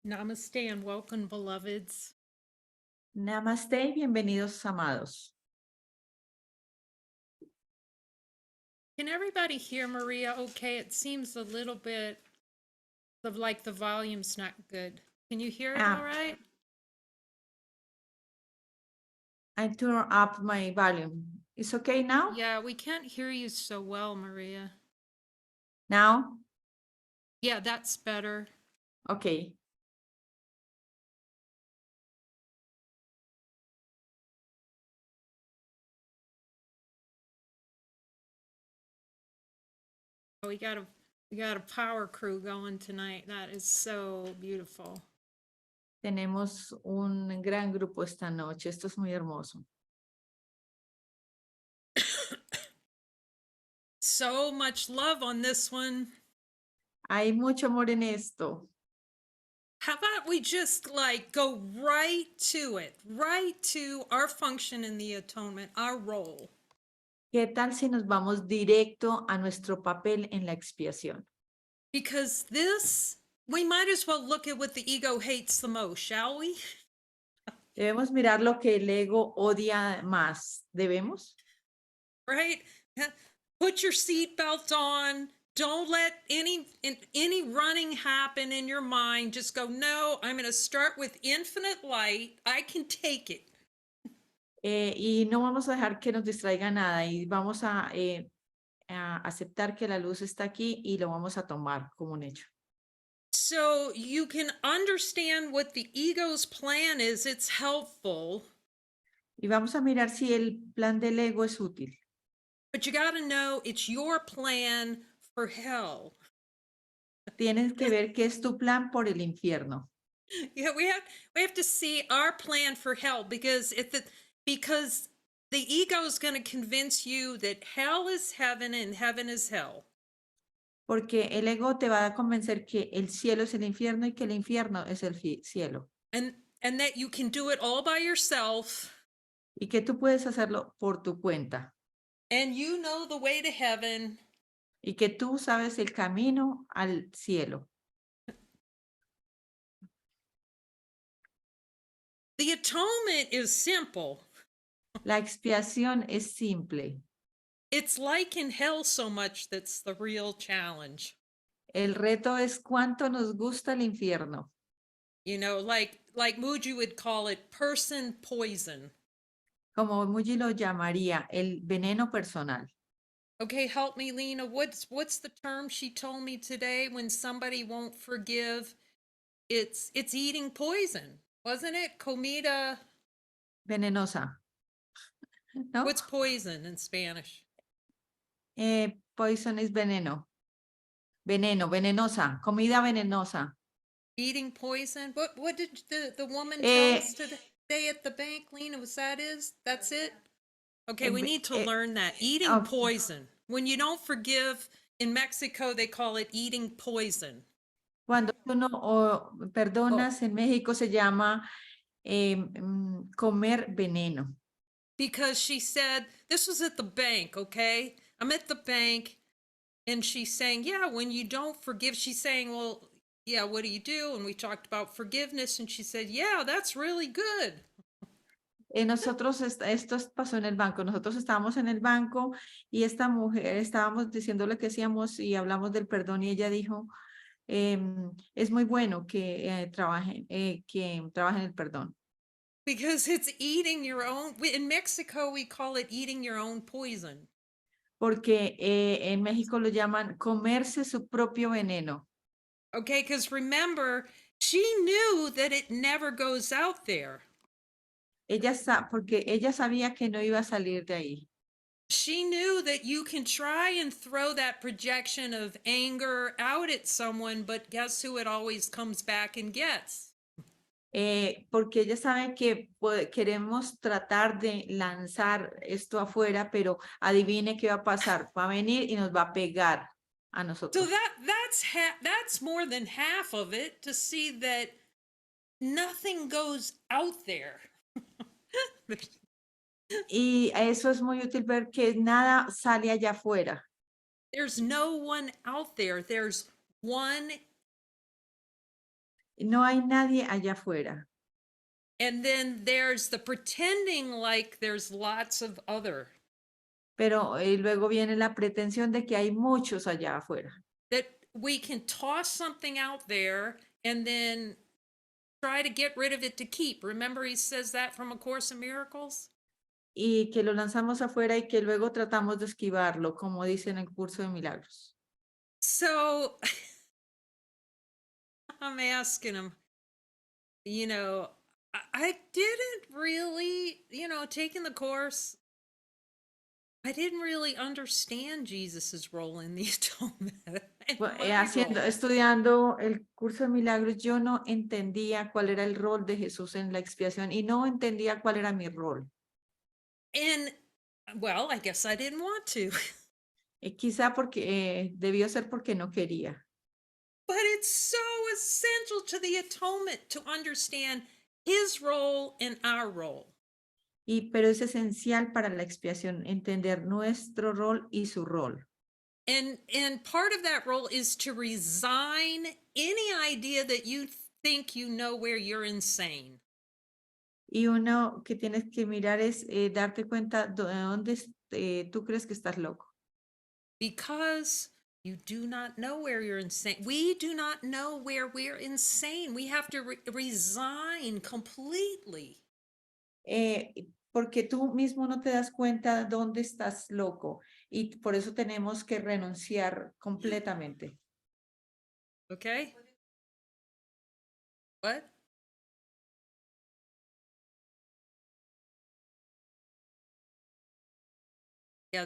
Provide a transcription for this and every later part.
Namaste and welcome, beloveds. Namaste y bienvenidos, amados. Can everybody hear Maria okay? It seems a little bit of like the volume's not good. Can you hear it all right? I turn up my volume. It's okay now? Yeah, we can't hear you so well, Maria. Now? Yeah, that's better. Okay. We got a power crew going tonight. That is so beautiful. Tenemos un gran grupo esta noche. Esto es muy hermoso. So much love on this one. Hay mucho amor en esto. How about we just like go right to it, right to our function in the atonement, our role. ¿Qué tal si nos vamos directo a nuestro papel en la expiación? Because this, we might as well look at what the ego hates the most, shall we? Debemos mirar lo que el ego odia más. ¿Debemos? Right? Put your seatbelt on. Don't let any running happen in your mind. Just go, no, I'm going to start with infinite light. I can take it. Y no vamos a dejar que nos distraiga nada y vamos a aceptar que la luz está aquí y lo vamos a tomar como un hecho. So you can understand what the ego's plan is. It's helpful. Y vamos a mirar si el plan del ego es útil. But you got to know it's your plan for hell. Tienes que ver qué es tu plan por el infierno. Yeah, we have to see our plan for hell because because the ego is going to convince you that hell is heaven and heaven is hell. Porque el ego te va a convencer que el cielo es el infierno y que el infierno es el cielo. And that you can do it all by yourself. Y que tú puedes hacerlo por tu cuenta. And you know the way to heaven. Y que tú sabes el camino al cielo. The atonement is simple. La expiación es simple. It's like in hell so much that's the real challenge. El reto es cuánto nos gusta el infierno. You know, like Muji would call it person poison. Como Muji lo llamaría, el veneno personal. Okay, help me, Lena. What's the term she told me today when somebody won't forgive? It's eating poison, wasn't it? Comida. Venenosa. ¿No? What's poison in Spanish? Poison is veneno. Veneno, venenosa, comida venenosa. Eating poison. What did the woman tell us today at the bank, Lena? That's it? Okay, we need to learn that. Eating poison. When you don't forgive, in Mexico, they call it eating poison. Cuando tú no perdonas, en México se llama comer veneno. Because she said, this was at the bank, okay? I'm at the bank, and she's saying, yeah, when you don't forgive, she's saying, well, yeah, what do you do? And we talked about forgiveness, and she said, yeah, that's really good. Nosotros, esto pasó en el banco, nosotros estábamos en el banco y esta mujer, estábamos diciendo lo que hacíamos y hablamos del perdón y ella dijo, es muy bueno que trabajen el perdón. Because it's eating your own, in Mexico we call it eating your own poison. Porque en México lo llaman comerse su propio veneno. Okay, because remember, she knew that it never goes out there. Porque ella sabía que no iba a salir de ahí. She knew that you can try and throw that projection of anger out at someone, but guess who it always comes back and gets? Porque ella sabe que queremos tratar de lanzar esto afuera, pero adivine qué va a pasar. Va a venir y nos va a pegar a nosotros. So that's more than half of it, to see that nothing goes out there. Y eso es muy útil ver que nada sale allá afuera. There's no one out there. There's one No hay nadie allá afuera. And then there's the pretending like there's lots of other. Pero luego viene la pretensión de que hay muchos allá afuera. That we can toss something out there and then try to get rid of it to keep. Remember he says that from A Course in Miracles? Y que lo lanzamos afuera y que luego tratamos de esquivarlo, como dice en el curso de milagros. So I'm asking him, you know, I didn't really, taking the course, I didn't really understand Jesus's role in the atonement. And my role. Estudiando el curso de milagros, yo no entendía cuál era el rol de Jesús en la expiación y no entendía cuál era mi rol. And well, I guess I didn't want to. Quizá porque debió ser porque no quería. But it's so essential to the atonement to understand his role and our role. Pero es esencial para la expiación entender nuestro rol y su rol. And part of that role is to resign any idea that you think you know where you're insane. Y uno que tienes que mirar es darte cuenta de dónde tú crees que estás loco. Because you do not know where you're insane. We do not know where we're insane. We have to resign completely. Porque tú mismo no te das cuenta dónde estás loco y por eso tenemos que renunciar completamente. Okay? What? Yeah,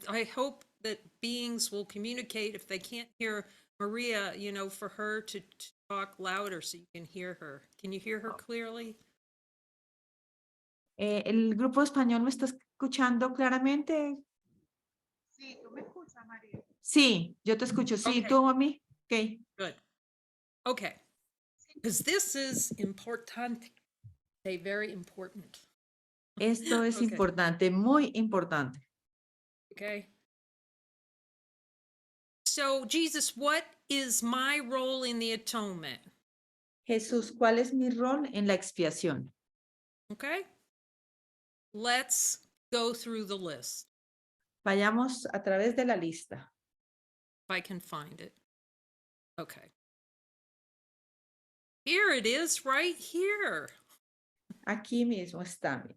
I hope that beings will communicate if they can't hear Maria, for her to talk louder so you can hear her. Can you hear her clearly? ¿El grupo español me está escuchando claramente? Sí, tú me escuchas, María. Sí, yo te escucho. Sí, Okay. tú a mí. Ok. Good. Okay. Because this is important. Very important. Esto es Okay. importante, muy importante. Okay. So, Jesus, what is my role in the atonement? Jesús, ¿cuál es mi rol en la expiación? Okay. Let's go through the list. Vayamos a través de la lista. If I can find it. Okay. Here it is, right here. Aquí mismo está.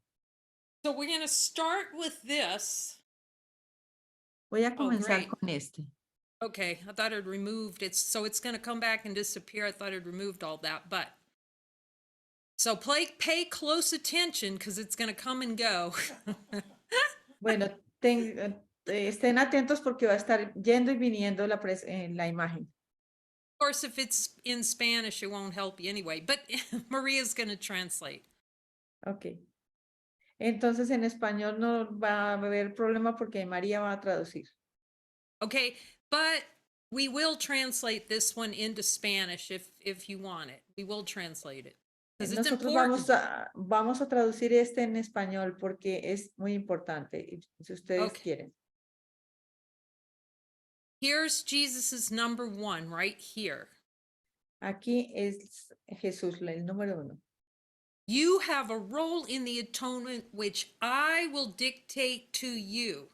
So we're going to start with this. Voy a comenzar great. con este. Okay, I thought I'd removed it, so it's going to come back and disappear. I thought I'd removed all that, but so pay close attention because it's going to come and go. Bueno, estén atentos porque va a estar yendo y viniendo la imagen. Of course, if it's in Spanish, it won't help you anyway, but Maria's going to translate. Ok. Entonces en español no va a haber problema porque María va a traducir. Okay, but we will translate this one into Spanish if you want it. We will translate it. Because it's Nosotros important. vamos a traducir este en español porque es muy importante, si ustedes quieren. Here's Jesus's number 1 right here. Aquí es Jesús, el número 1. You have a role in the atonement which I will dictate to you.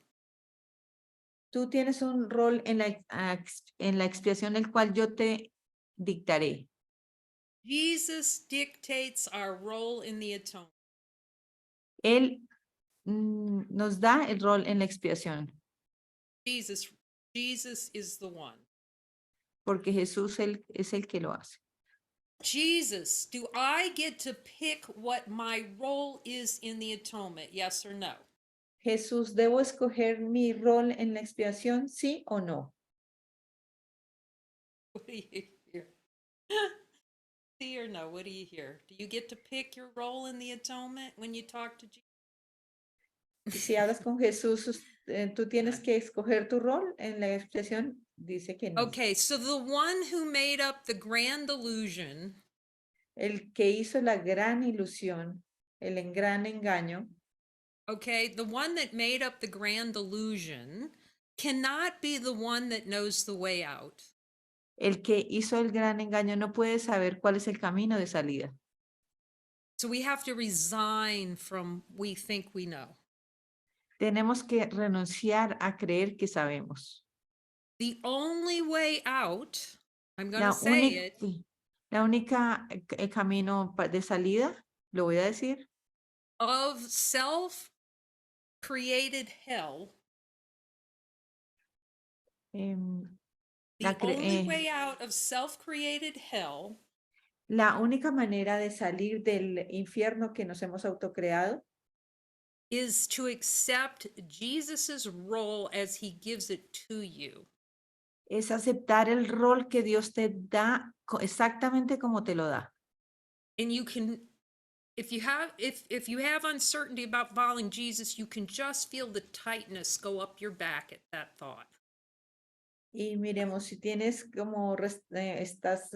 Tú tienes un rol en la expiación el cual yo te dictaré. Jesus dictates our role in the atonement. Él nos da el rol en la expiación. Jesus is the one. Porque Jesús es el que lo hace. Jesus, do I get to pick what my role is in the atonement? Yes or no? Jesús, ¿debo escoger mi rol en la expiación, sí o no? What do you hear? Sí or no? What do you hear? Do you get to pick your role in the atonement when you talk to Jesus? Si hablas con Jesús, tú tienes que escoger tu rol en la expiación. Dice que no. Okay, so the one who made up the grand illusion. El que hizo la gran ilusión, el gran engaño. Okay, the one that made up the grand illusion cannot be the one that knows the way out. El que hizo el gran engaño no puede saber cuál es el camino de salida. So we have to resign from we think we know. Tenemos que renunciar a creer que sabemos. The only way out, I'm going to La say única, it, la única camino de salida, lo voy a decir, of self-created hell, em, the only way out of self-created hell la única manera de salir del infierno que nos hemos autocreado is to accept Jesus's role as he gives it to you. es aceptar el rol que Dios te da exactamente como te lo da. And you can, if you have uncertainty about following Jesus, you can just feel the tightness go up your back at that thought. Y miremos, si tienes como estás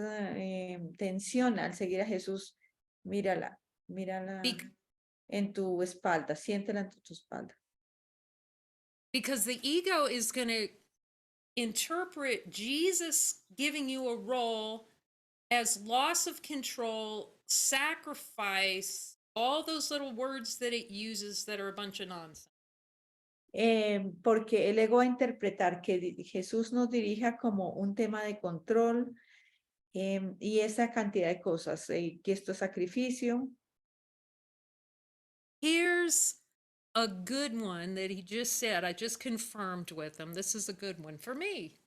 tensión al seguir a Jesús, mírala en tu espalda, siéntela en tu espalda. Because the ego is going to interpret Jesus giving you a role as loss of control, sacrifice, all those little words that it uses that are a bunch of nonsense. Porque el ego va a interpretar que Jesús nos dirija como un tema de control y esa cantidad de cosas, que esto es sacrificio. Here's a good one that he just said. I just confirmed with him. This is a good one for me.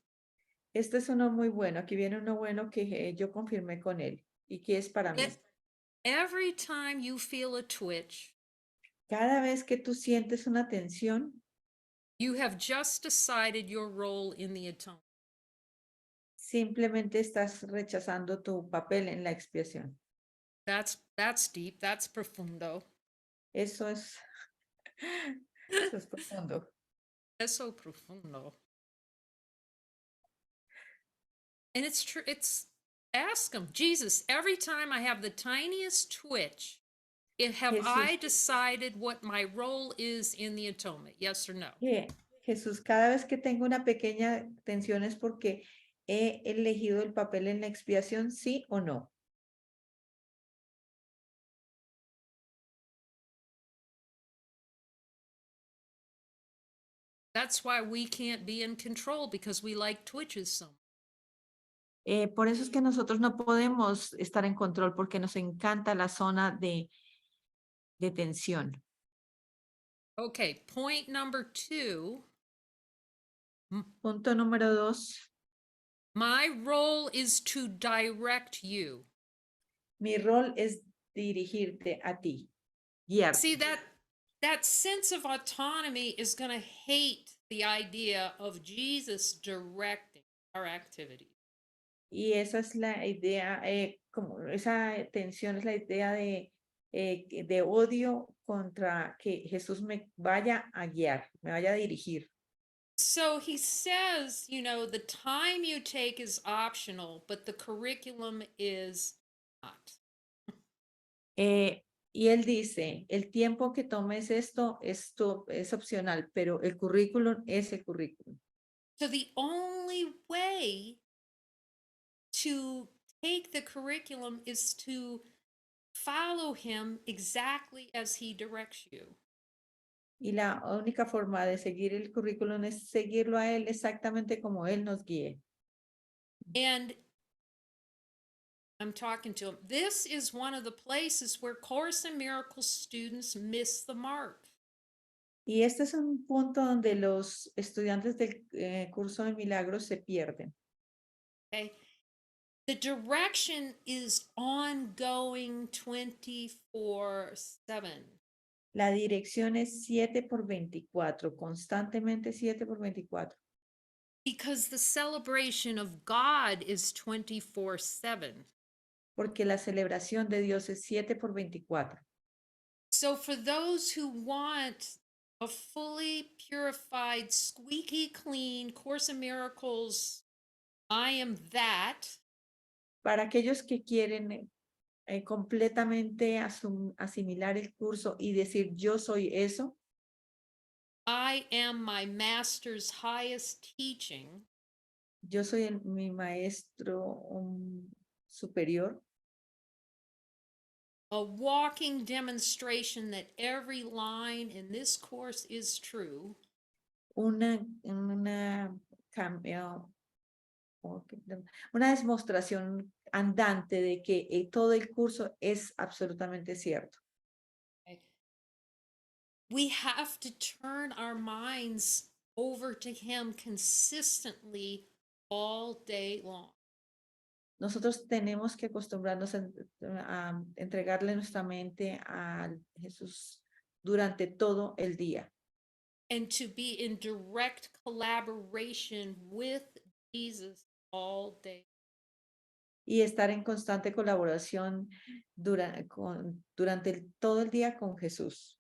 Este es uno muy bueno. Aquí viene uno bueno que yo confirmé con él y que es para mí. Every time you feel a twitch, cada vez que tú sientes una tensión, you have just decided your role in the atonement. simplemente estás rechazando tu papel en la expiación. That's deep. That's profundo. Eso es profundo. Eso profundo. And it's true. Ask him, Jesus, every time I have the tiniest twitch, have I decided what my role is in the atonement? Yes or no? Jesús, cada vez que tengo una pequeña tensión es porque he elegido el papel en la expiación, sí o no. That's why we can't be in control, because we like twitches so much. Por eso es que nosotros no podemos estar en control porque nos encanta la zona de tensión. Okay, point number 2. Punto número 2. My role is to direct you. Mi rol es dirigirte a ti, guiarte. See, that sense of autonomy is going to hate the idea of Jesus directing our activities. Y esa es la idea, como esa tensión es la idea de odio contra que Jesús me vaya a guiar, me vaya a dirigir. So he says, the time you take is optional, but the curriculum is not. Y él dice, el tiempo que tomes esto es opcional, pero el currículum es el currículum. So the only way to take the curriculum is to follow him exactly as he directs you. Y la única forma de seguir el currículum es seguirlo a él exactamente como él nos guíe. And I'm talking to him. This is one of the places where Course in Miracles students miss the mark. Y este es un punto donde los estudiantes del curso de milagros se pierden. Okay. The direction is ongoing 24/7. La dirección es 7/24, constantemente 7/24. Because the celebration of God is 24/7. Porque la celebración de Dios es 7/24. So for those who want a fully purified, squeaky clean Course in Miracles, I am that. Para aquellos que quieren completamente asimilar el curso y decir yo soy eso. I am my master's highest teaching. yo soy mi maestro superior, a walking demonstration that every line in this course is true, una cambio, una demostración andante de que todo el curso es absolutamente cierto. okay? We have to turn our minds over to him consistently all day long. Nosotros tenemos que acostumbrarnos a entregarle nuestra mente a Jesús durante todo el día And to be in direct collaboration with Jesus all day. y estar en constante colaboración durante todo el día con Jesús.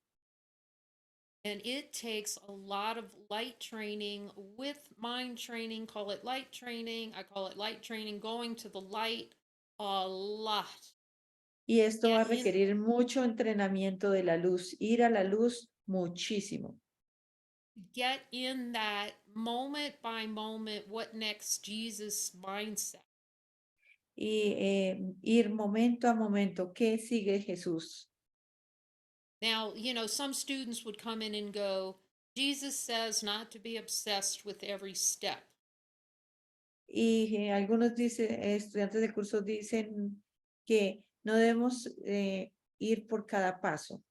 And it takes a lot of light training with mind training. Call it light training. I call it light training, going to the light a lot. Y esto va a And requerir mucho entrenamiento de la luz, ir a la luz muchísimo. get in that moment by moment, what next Jesus mindset. Y ir momento a momento, ¿qué sigue Jesús? Now, you know, some students would come in and go, Jesus says not to be obsessed with every step. Y algunos estudiantes del curso dicen que no debemos ir por cada paso.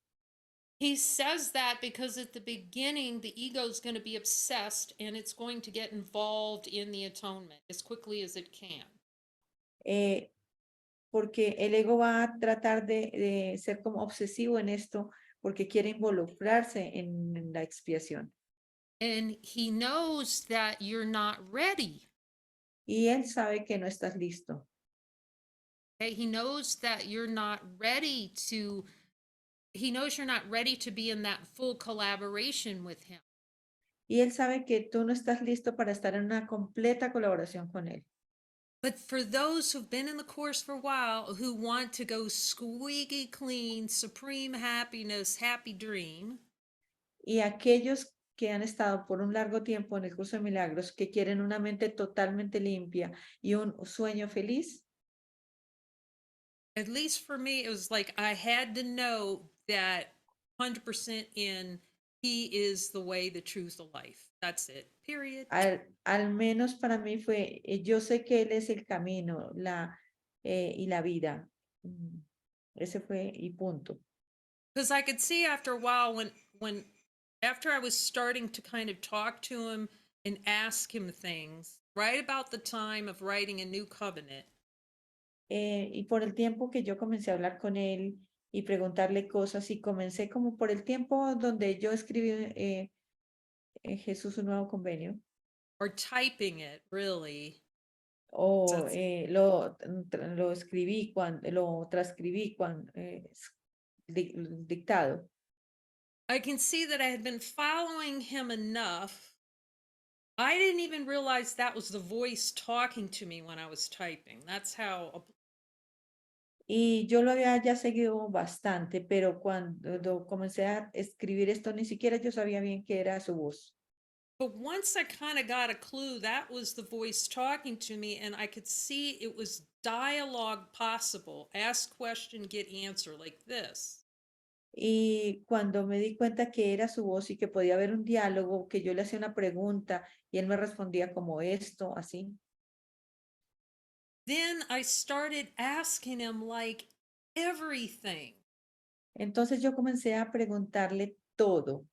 He says that because at the beginning, the ego is going to be obsessed and it's going to get involved in the atonement as quickly as it can. Porque el ego va a tratar de ser como obsesivo en esto porque quiere involucrarse en la expiación. And he knows that you're not ready. Y él sabe que no estás listo. Okay? He knows that you're not ready to, he knows you're not ready to be in that full collaboration with him. Y él sabe que tú no estás listo para estar en una completa colaboración con él. But for those who've been in the course for a while, who want to go squeaky clean, supreme happiness, happy dream, Y aquellos que han estado por un largo tiempo en el curso de milagros, que quieren una mente totalmente limpia y un sueño feliz, at least for me, it was like I had to know that 100% in he is the way, the truth, the life. That's it, period. al menos para mí fue, yo sé que él es el camino y la vida. Ese fue y punto. Because I could see after a while when after I was starting to kind of talk to him and ask him things, right about the time of writing a new covenant, Y por el tiempo que yo comencé a hablar con él y preguntarle cosas, y comencé como por el tiempo donde yo escribí Jesús un nuevo convenio, or typing it really. o That's- lo escribí cuando, lo transcribí cuando dictado. I can see that I had been following him enough. I didn't even realize that was the voice talking to me when I was typing. That's how. Y yo lo había ya seguido bastante, pero cuando comencé a escribir esto, ni siquiera yo sabía bien qué era su voz. But once I kind of got a clue, that was the voice talking to me, and I could see it was dialogue possible. Ask question, get answer, like this. Y cuando me di cuenta que era su voz y que podía haber un diálogo, que yo le hacía una pregunta y él me respondía como esto, así. Then I started asking him like everything. Entonces yo comencé a preguntarle todo.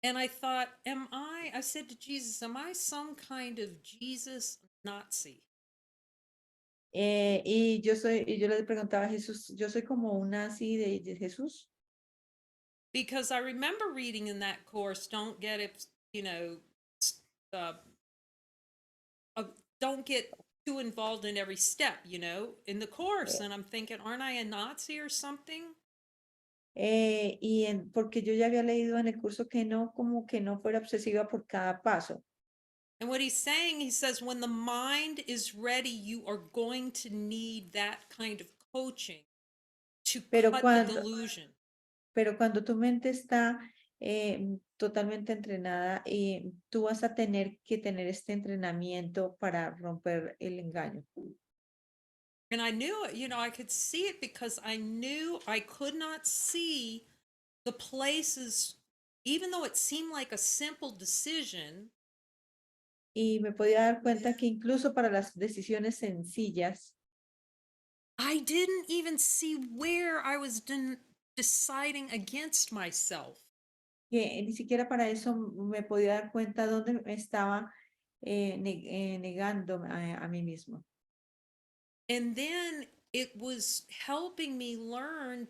And I thought, I said to Jesus, am I some kind of Jesus Nazi? Y yo le preguntaba a Jesús, yo soy como una así de Jesús. Because I remember reading in that course, don't get it, you know, uh, don't get too involved in every step, you know, in the course. And I'm thinking, aren't I a Nazi or something? Porque yo ya había leído en el curso que no, como que no fuera obsesiva por cada paso. And what he's saying, he says, when the mind is ready, you are going to need that kind of coaching to Pero cut the cuando, delusion. pero cuando tu mente está totalmente entrenada y tú vas a tener que tener este entrenamiento para romper el engaño. And I knew it, I could see it because I knew I could not see the places, even though it seemed like a simple decision, Y me podía dar cuenta que incluso para las decisiones sencillas, I didn't even see where I was deciding against myself. que ni siquiera para eso me podía dar cuenta dónde me estaba negando a mí mismo. And then it was helping me learn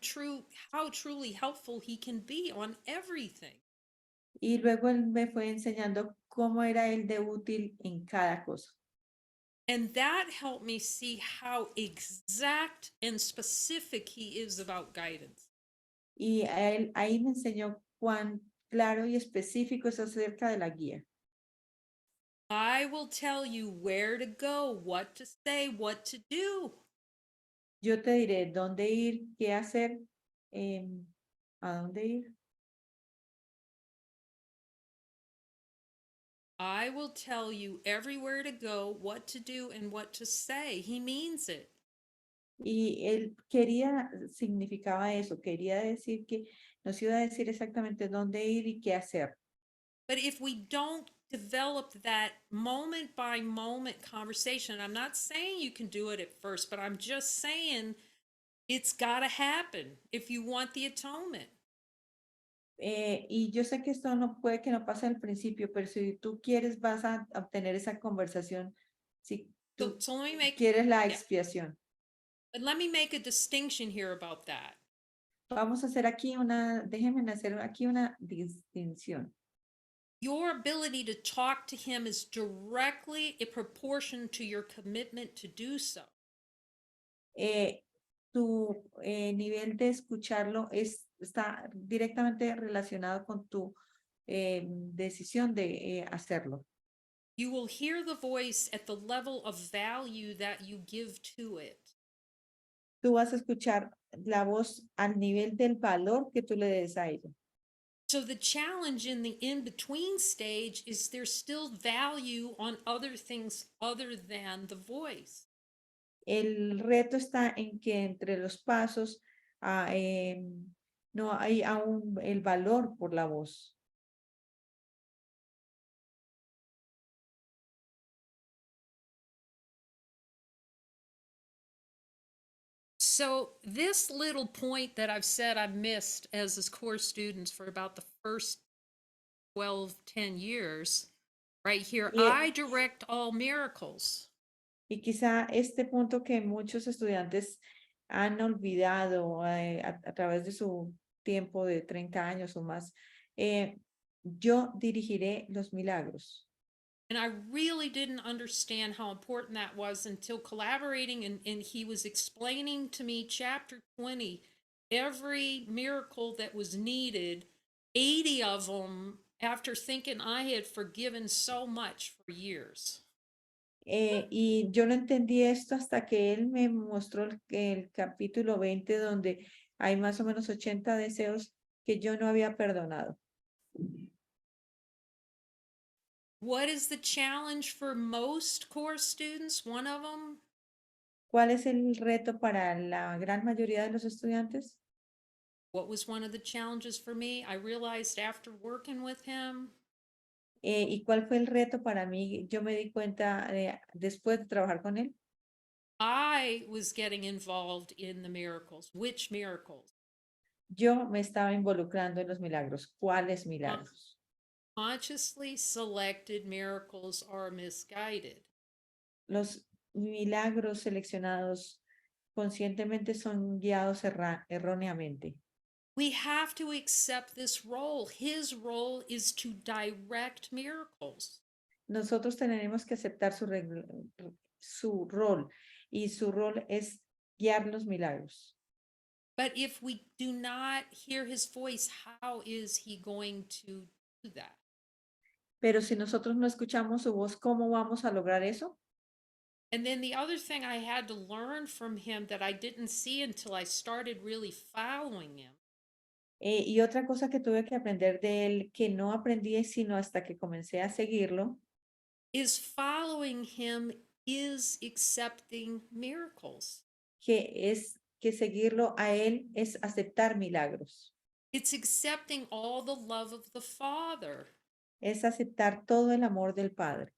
how truly helpful he can be on everything. Y luego él me fue enseñando cómo era él de útil en cada cosa. And that helped me see how exact and specific he is about guidance. Y a él, ahí me enseñó cuán claro y específico es acerca de la guía. I will tell you where to go, what to say, what to do. Yo te diré dónde ir, qué hacer, a dónde ir. I will tell you everywhere to go, what to do, and what to say. He means it. Y él significaba eso, quería decir que nos iba a decir exactamente dónde ir y qué hacer. But if we don't develop that moment by moment conversation, I'm not saying you can do it at first, but I'm just saying it's got to happen if you want the atonement. Y yo sé que esto no puede que no pase al principio, pero si tú quieres, vas a obtener esa conversación. Si tú So let me make quieres la yeah. expiación. And let me make a distinction here about that. Vamos a hacer aquí déjenme hacer aquí una distinción. Your ability to talk to him is directly in proportion to your commitment to do so. Tu nivel de escucharlo está directamente relacionado con tu decisión de hacerlo. You will hear the voice at the level of value that you give to it. Tú vas a escuchar la voz al nivel del valor que tú le des a ella. So the challenge in the in-between stage is there's still value on other things other than the voice. El reto está en que entre los pasos no hay aún el valor por la voz. So this little point that I've said I've missed as his core students for about the first 12, 10 years, right here, I direct all miracles. Y quizá este punto que muchos estudiantes han olvidado a través de su tiempo de 30 años o más, yo dirigiré los milagros. And I really didn't understand how important that was until collaborating and he was explaining to me chapter 20, every miracle that was needed, 80 of them after thinking I had forgiven so much for years. Y yo no entendí esto hasta que él me mostró el capítulo 20 donde hay más o menos 80 deseos que yo no había perdonado. What is the challenge for most core students? One of them? ¿Cuál es el reto para la gran mayoría de los estudiantes? What was one of the challenges for me? I realized after working with him. ¿Y cuál fue el reto para mí? Yo me di cuenta después de trabajar con él. I was getting involved in the miracles. Which miracles? Yo me estaba involucrando en los milagros. ¿Cuáles milagros? Consciously selected miracles are misguided. Los milagros seleccionados conscientemente son guiados erróneamente. We have to accept this role. His role is to direct miracles. Nosotros tenemos que aceptar su rol y su rol es guiar los milagros. But if we do not hear his voice, how is he going to do that? Pero si nosotros no escuchamos su voz, ¿cómo vamos a lograr eso? And then the other thing I had to learn from him that I didn't see until I started really following him. Y otra cosa que tuve que aprender de él, que no aprendí sino hasta que comencé a seguirlo, is following him is accepting miracles. que es que seguirlo a él es aceptar milagros, It's accepting all the love of the Father. es aceptar todo el amor del Padre.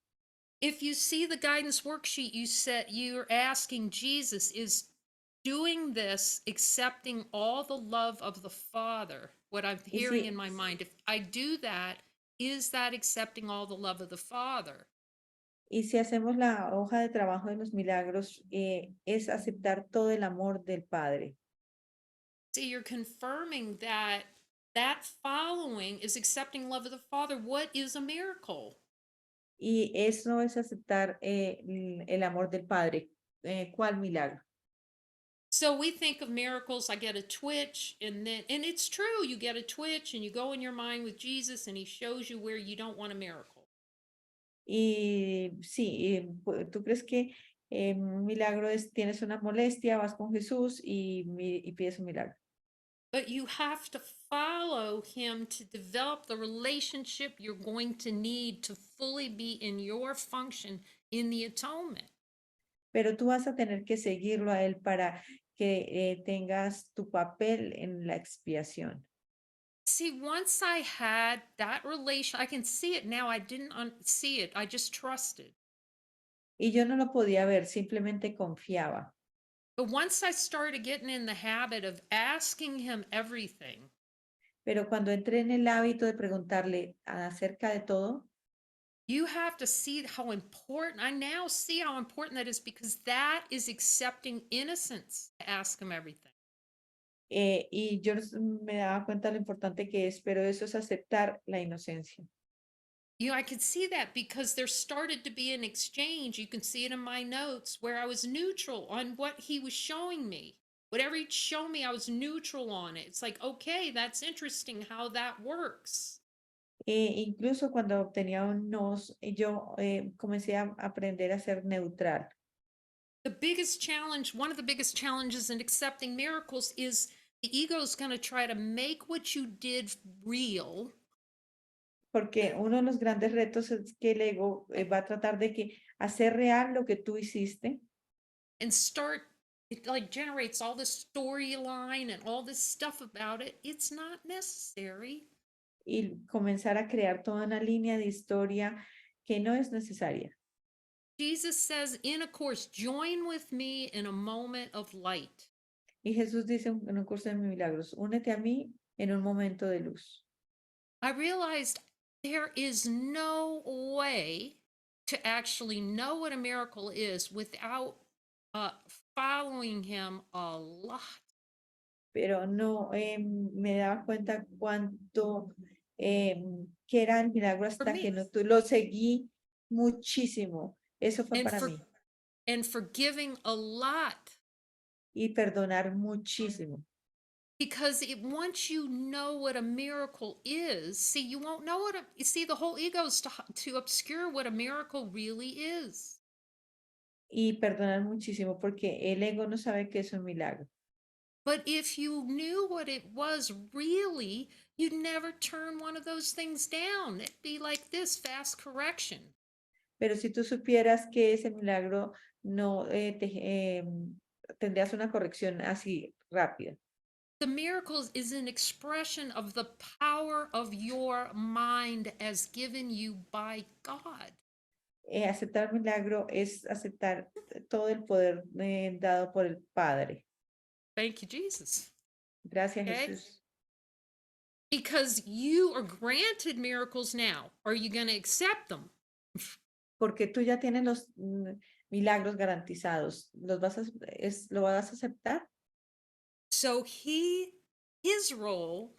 If you see the guidance worksheet, you said you're asking Jesus, is doing this accepting all the love of the Father? What I'm Y hearing in si, my mind, if I do that, is that accepting all the love of the Father? y si hacemos la hoja de trabajo de los milagros, es aceptar todo el amor del Padre. See, you're confirming that that following is accepting love of the Father. What is a miracle? Y eso es aceptar el amor del Padre. ¿Cuál milagro? So we think of miracles, I get a twitch, and it's true, you get a twitch and you go in your mind with Jesus and he shows you where you don't want a miracle. Y sí, ¿tú crees que un milagro es, tienes una molestia, vas con Jesús y pides un milagro? But you have to follow him to develop the relationship you're going to need to fully be in your function in the atonement. Pero tú vas a tener que seguirlo a él para que tengas tu papel en la expiación. See, once I had that relation, I can see it now. I didn't see it. I just trusted. Y yo no lo podía ver, simplemente confiaba. But once I started getting in the habit of asking him everything, Pero cuando entré en el hábito de preguntarle acerca de todo, you have to see how important, I now see how important that is, because that is accepting innocence to ask him everything. y yo me daba cuenta de lo importante que es, pero eso es aceptar la inocencia. You know, I could see that because there started to be an exchange. You can see it in my notes where I was neutral on what he was showing me. Whatever he'd show me, I was neutral on it. It's like, okay, that's interesting how that works. Incluso cuando obtenía un nos, yo comencé a aprender a ser neutral. The biggest challenge, one of the biggest challenges in accepting miracles is the ego is going to try to make what you did real. Porque uno de los grandes retos es que el ego va a tratar de que hacer real lo que tú hiciste And start, it like generates all this storyline and all this stuff about it. It's not necessary. y comenzar a crear toda una línea de historia que no es necesaria. Jesus says in a course, join with me in a moment of light. Y Jesús dice en un curso de milagros, únete a mí en un momento de luz. I realized there is no way to actually know what a miracle is without following him a lot. Pero no me daba cuenta cuánto que era el milagro For hasta que me, no lo seguí muchísimo. Eso fue and para mí. forgiving a lot. Y perdonar muchísimo. Because once you know what a miracle is, see, you won't know what you see, the whole ego is to obscure what a miracle really is. Y perdonar muchísimo porque el ego no sabe que es un milagro. But if you knew what it was really, you'd never turn one of those things down. It'd be like this fast correction. Pero si tú supieras que ese milagro no tendrías una corrección así rápida. The miracle is an expression of the power of your mind as given you by God. Aceptar milagro es aceptar todo el poder dado por el Padre. Thank you, Jesus. Gracias, Okay? Jesús. Because you are granted miracles now. Are you going to accept them? Porque tú ya tienes los milagros garantizados. ¿Lo vas a aceptar? So his role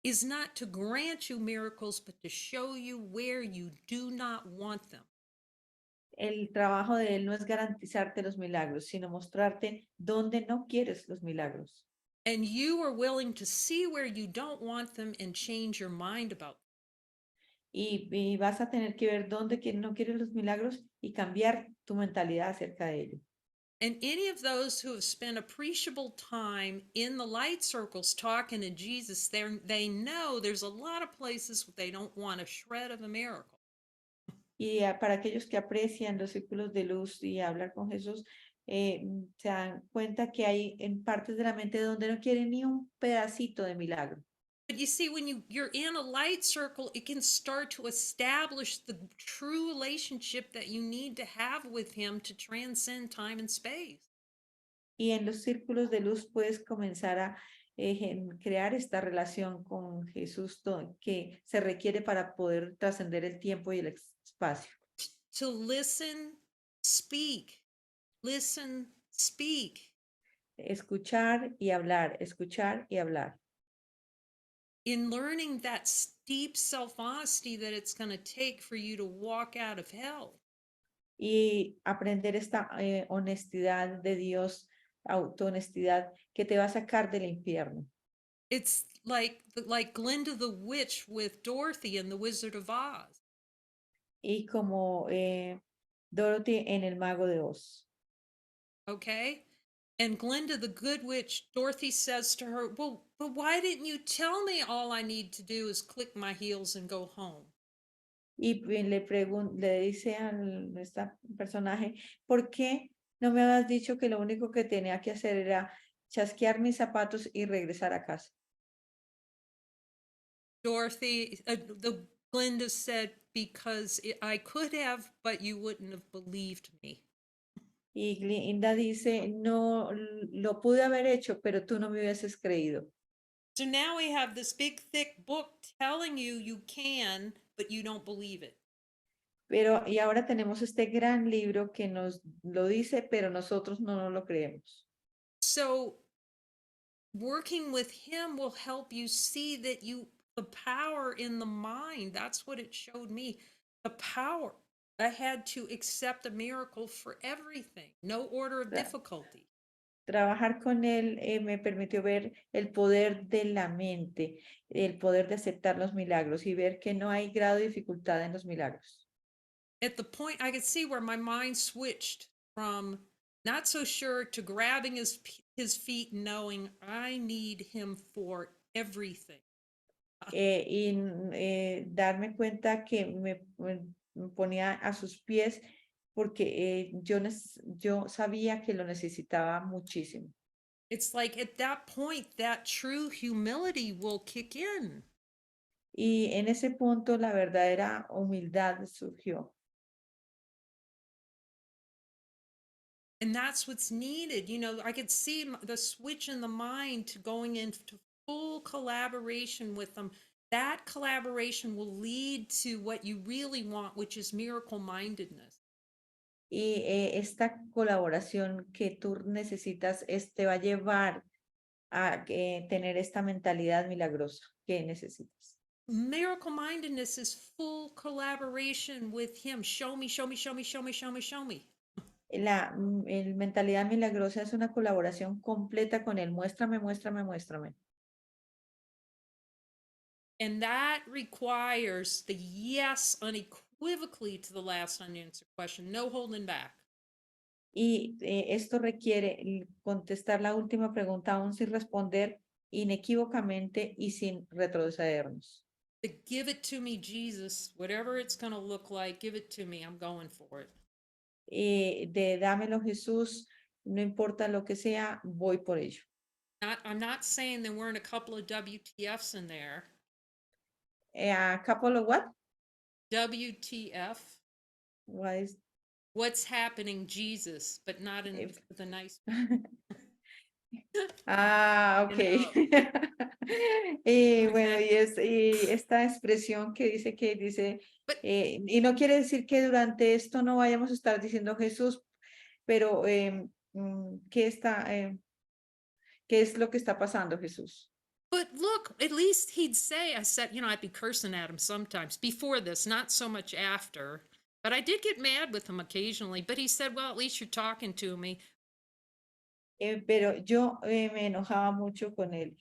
is not to grant you miracles, but to show you where you do not want them. El trabajo de él no es garantizarte los milagros, sino mostrarte dónde no quieres los milagros. And you are willing to see where you don't want them and change your mind about them. Y vas a tener que ver dónde no quieres los milagros y cambiar tu mentalidad acerca de ello. And any of those who have spent appreciable time in the light circles talking to Jesus, they know there's a lot of places they don't want a shred of a miracle. Y para aquellos que aprecian los círculos de luz y hablar con Jesús, se dan cuenta que hay en partes de la mente donde no quieren ni un pedacito de milagro. But you see, when you're in a light circle, it can start to establish the true relationship that you need to have with him to transcend time and space. Y en los círculos de luz puedes comenzar a crear esta relación con Jesús que se requiere para poder trascender el tiempo y el espacio. To listen, speak, listen, speak. Escuchar y hablar, escuchar y hablar. In learning that deep self-honesty that it's going to take for you to walk out of hell. Y aprender esta honestidad de Dios, autohonestidad que te va a sacar del infierno. It's like Glinda the Witch with Dorothy in The Wizard of Oz. Y como Dorothy en El Mago de Oz. Okay? And Glinda the Good Witch, Dorothy says to her, well, but why didn't you tell me all I need to do is click my heels and go home? Y le dice a este personaje, ¿por qué no me habías dicho que lo único que tenía que hacer era chasquear mis zapatos y regresar a casa? Dorothy, the Glinda said, because I could have, but you wouldn't have believed me. Y Glinda dice, no, lo pude haber hecho, pero tú no me hubieses creído. So now we have this big, thick book telling you can, but you don't believe it. Pero, y ahora tenemos este gran libro que nos lo dice, pero nosotros no nos lo creemos. So working with him will help you see that the power in the mind, that's what it showed me, the power. I had to accept a miracle for everything, no order of difficulty. Trabajar con él me permitió ver el poder de la mente, el poder de aceptar los milagros y ver que no hay grado de dificultad en los milagros. At the point, I could see where my mind switched from not so sure to grabbing his feet, knowing I need him for everything. Darme cuenta que me ponía a sus pies porque yo sabía que lo necesitaba muchísimo. It's like at that point, that true humility will kick in. Y en ese punto la verdadera humildad surgió. And that's what's needed. You know, I could see the switch in the mind to going into full collaboration with them. That collaboration will lead to what you really want, which is miracle mindedness. Y esta colaboración que tú necesitas te va a llevar a tener esta mentalidad milagrosa que necesitas. Miracle mindedness is full collaboration with him. Show me, show me, show me, show me, show me, show me. La mentalidad milagrosa es una colaboración completa con él. Muéstrame, muéstrame, muéstrame. And that requires the yes unequivocally to the last unanswered question, no holding back. Y esto requiere contestar la última pregunta aún sin responder inequívocamente y sin retrocedernos. To give it to me, Jesus, whatever it's going to look like, give it to me. I'm going for it. De dámelo Jesús, no importa lo que sea, voy por ello. I'm not saying there weren't a couple of WTFs in there. A couple of what? WTF. What is... What's happening, Jesus, but not in the nice. Ok. Y bueno, y esta expresión que dice, y no quiere decir que durante esto no vayamos a estar diciendo Jesús, pero ¿qué es lo que está pasando, Jesús? But look, at least he'd say, I said, I'd be cursing at him sometimes before this, not so much after. But I did get mad with him occasionally. But he said, well, at least you're talking to me. Pero yo me enojaba mucho con él.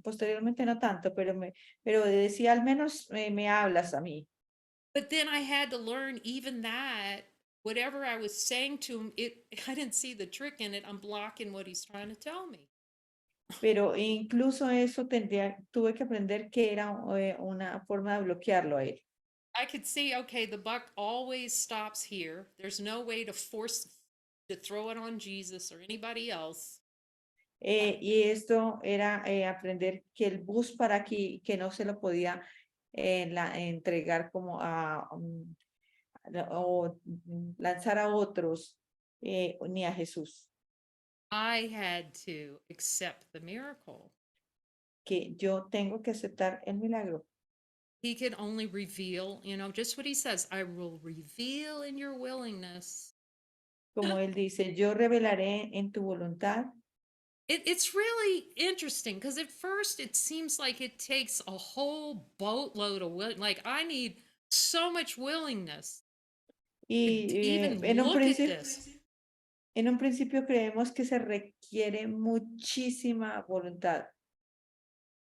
Posteriormente no tanto, pero decía, al menos me hablas a mí. But then I had to learn even that whatever I was saying to him, I didn't see the trick in it. I'm blocking what he's trying to tell me. Pero incluso eso tuve que aprender que era una forma de bloquearlo a él. I could see, okay, the buck always stops here. There's no way to force to throw it on Jesus or anybody else. Y esto era aprender que el bus para aquí, que no se lo podía entregar como o lanzar a otros, ni a Jesús, I had to accept the miracle. que yo tengo que aceptar el milagro. He could only reveal, just what he says, I will reveal in your willingness. Como él dice, yo revelaré en tu voluntad. It's really interesting because at first it seems like it takes a whole boatload of will. Like I need so much willingness Y to even en un look at principio, this. en un principio creemos que se requiere muchísima voluntad.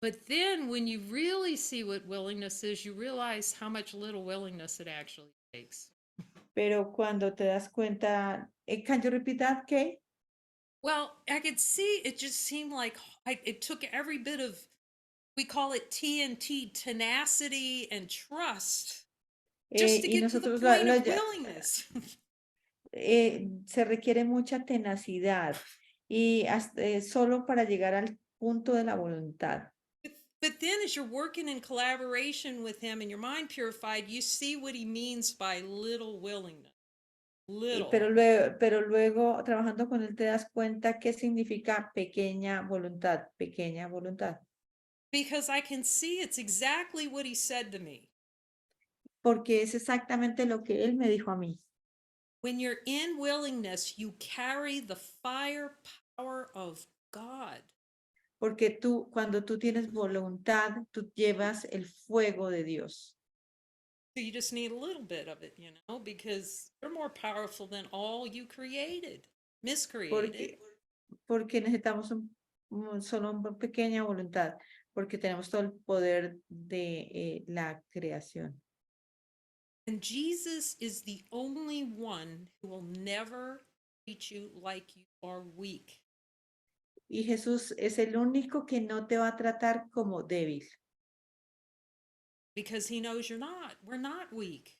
But then when you really see what willingness is, you realize how much little willingness it actually takes. Pero cuando te das cuenta, can you repeat that, Kay? Well, I could see it just seemed like it took every bit of, we call it TNT, tenacity and trust, just to Y get to the nosotros point of willingness. se requiere mucha tenacidad y solo para llegar al punto de la voluntad. But then as you're working in collaboration with him and your mind purified, you see what he means by little willingness. Little. Pero luego trabajando con él te das cuenta qué significa pequeña voluntad, pequeña voluntad. Because I can see it's exactly what he said to me. Porque es exactamente lo que él me dijo a mí. When you're in willingness, you carry the fire power of God. Porque cuando tú tienes voluntad, tú llevas el fuego de Dios. So you just need a little bit of it, because you're more powerful than all you created, miscreated. Porque necesitamos solo una pequeña voluntad, porque tenemos todo el poder de la creación. And Jesus is the only one who will never treat you like you are weak. Y Jesús es el único que no te va a tratar como débil. Because he knows you're not. We're not weak.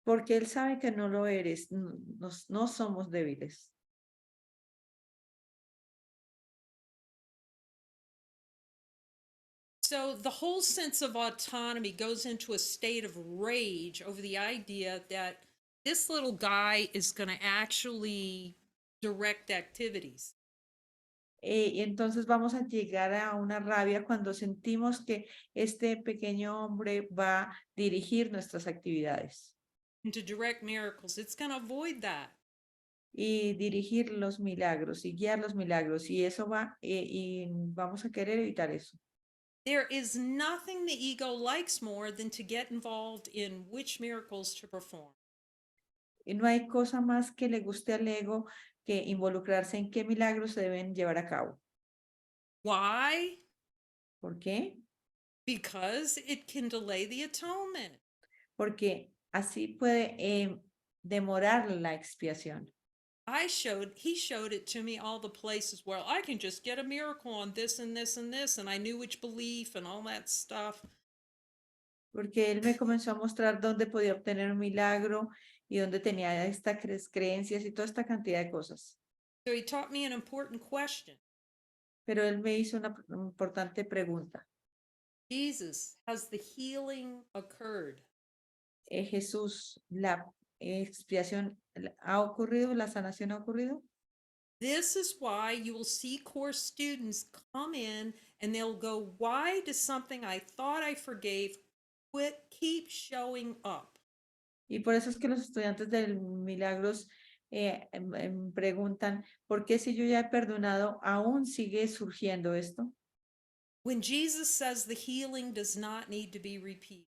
Porque Él sabe que no lo eres, no somos débiles. So the whole sense of autonomy goes into a state of rage over the idea that this little guy is going to actually direct activities. Y entonces vamos a llegar a una rabia cuando sentimos que este pequeño hombre va a dirigir nuestras actividades. And to direct miracles, it's going to avoid that. Y dirigir los milagros y guiar los milagros. Y eso y vamos a querer evitar eso. There is nothing the ego likes more than to get involved in which miracles to perform. Y no hay cosa más que le guste al ego que involucrarse en qué milagros se deben llevar a cabo. Why? ¿Por qué? Because it can delay the atonement. Porque así puede demorar la expiación. He showed it to me all the places where I can just get a miracle on this and this and this, and I knew which belief and all that stuff. Porque él me comenzó a mostrar dónde podía obtener un milagro y dónde tenía estas creencias y toda esta cantidad de cosas. So he taught me an important question. Pero él me hizo una importante pregunta. Jesus, has the healing occurred? Jesús, ¿la expiación ha ocurrido? ¿La sanación ha ocurrido? This is why you will see course students come in and they'll go, why does something I thought I forgave keep showing up? Y por eso es que los estudiantes de milagros preguntan, ¿por qué si yo ya he perdonado, aún sigue surgiendo esto? When Jesus says the healing does not need to be repeated.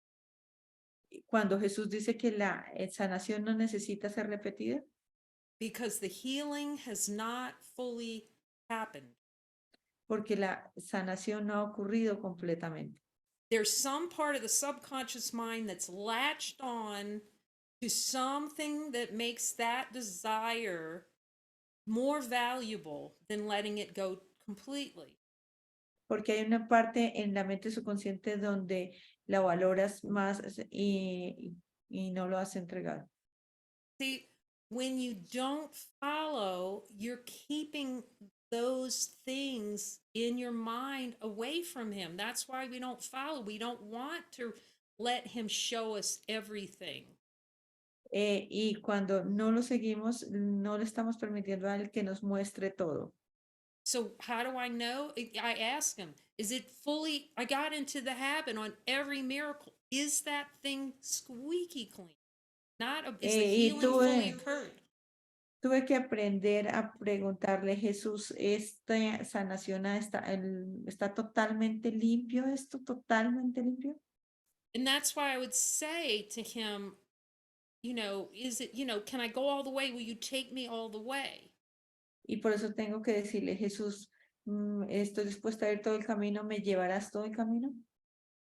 Cuando Jesús dice que la sanación no necesita ser repetida. Because the healing has not fully happened. Porque la sanación no ha ocurrido completamente. There's some part of the subconscious mind that's latched on to something that makes that desire more valuable than letting it go completely. Porque hay una parte en la mente subconsciente donde la valoras más y no lo has entregado. See, when you don't follow, you're keeping those things in your mind away from him. That's why we don't follow. We don't want to let him show us everything. Y cuando no lo seguimos, no le estamos permitiendo a él que nos muestre todo. So how do I know? I ask him, is it fully, I got into the habit on every miracle. Is that thing squeaky clean? Not, is the Y healing fully occurred? tuve que aprender a preguntarle, Jesús, ¿esta sanación está totalmente limpio? ¿Esto totalmente limpio? And that's why I would say to him, is it, can I go all the way? Will you take me all the way? Y por eso tengo que decirle, Jesús, estoy dispuesta a ir todo el camino, ¿me llevarás todo el camino?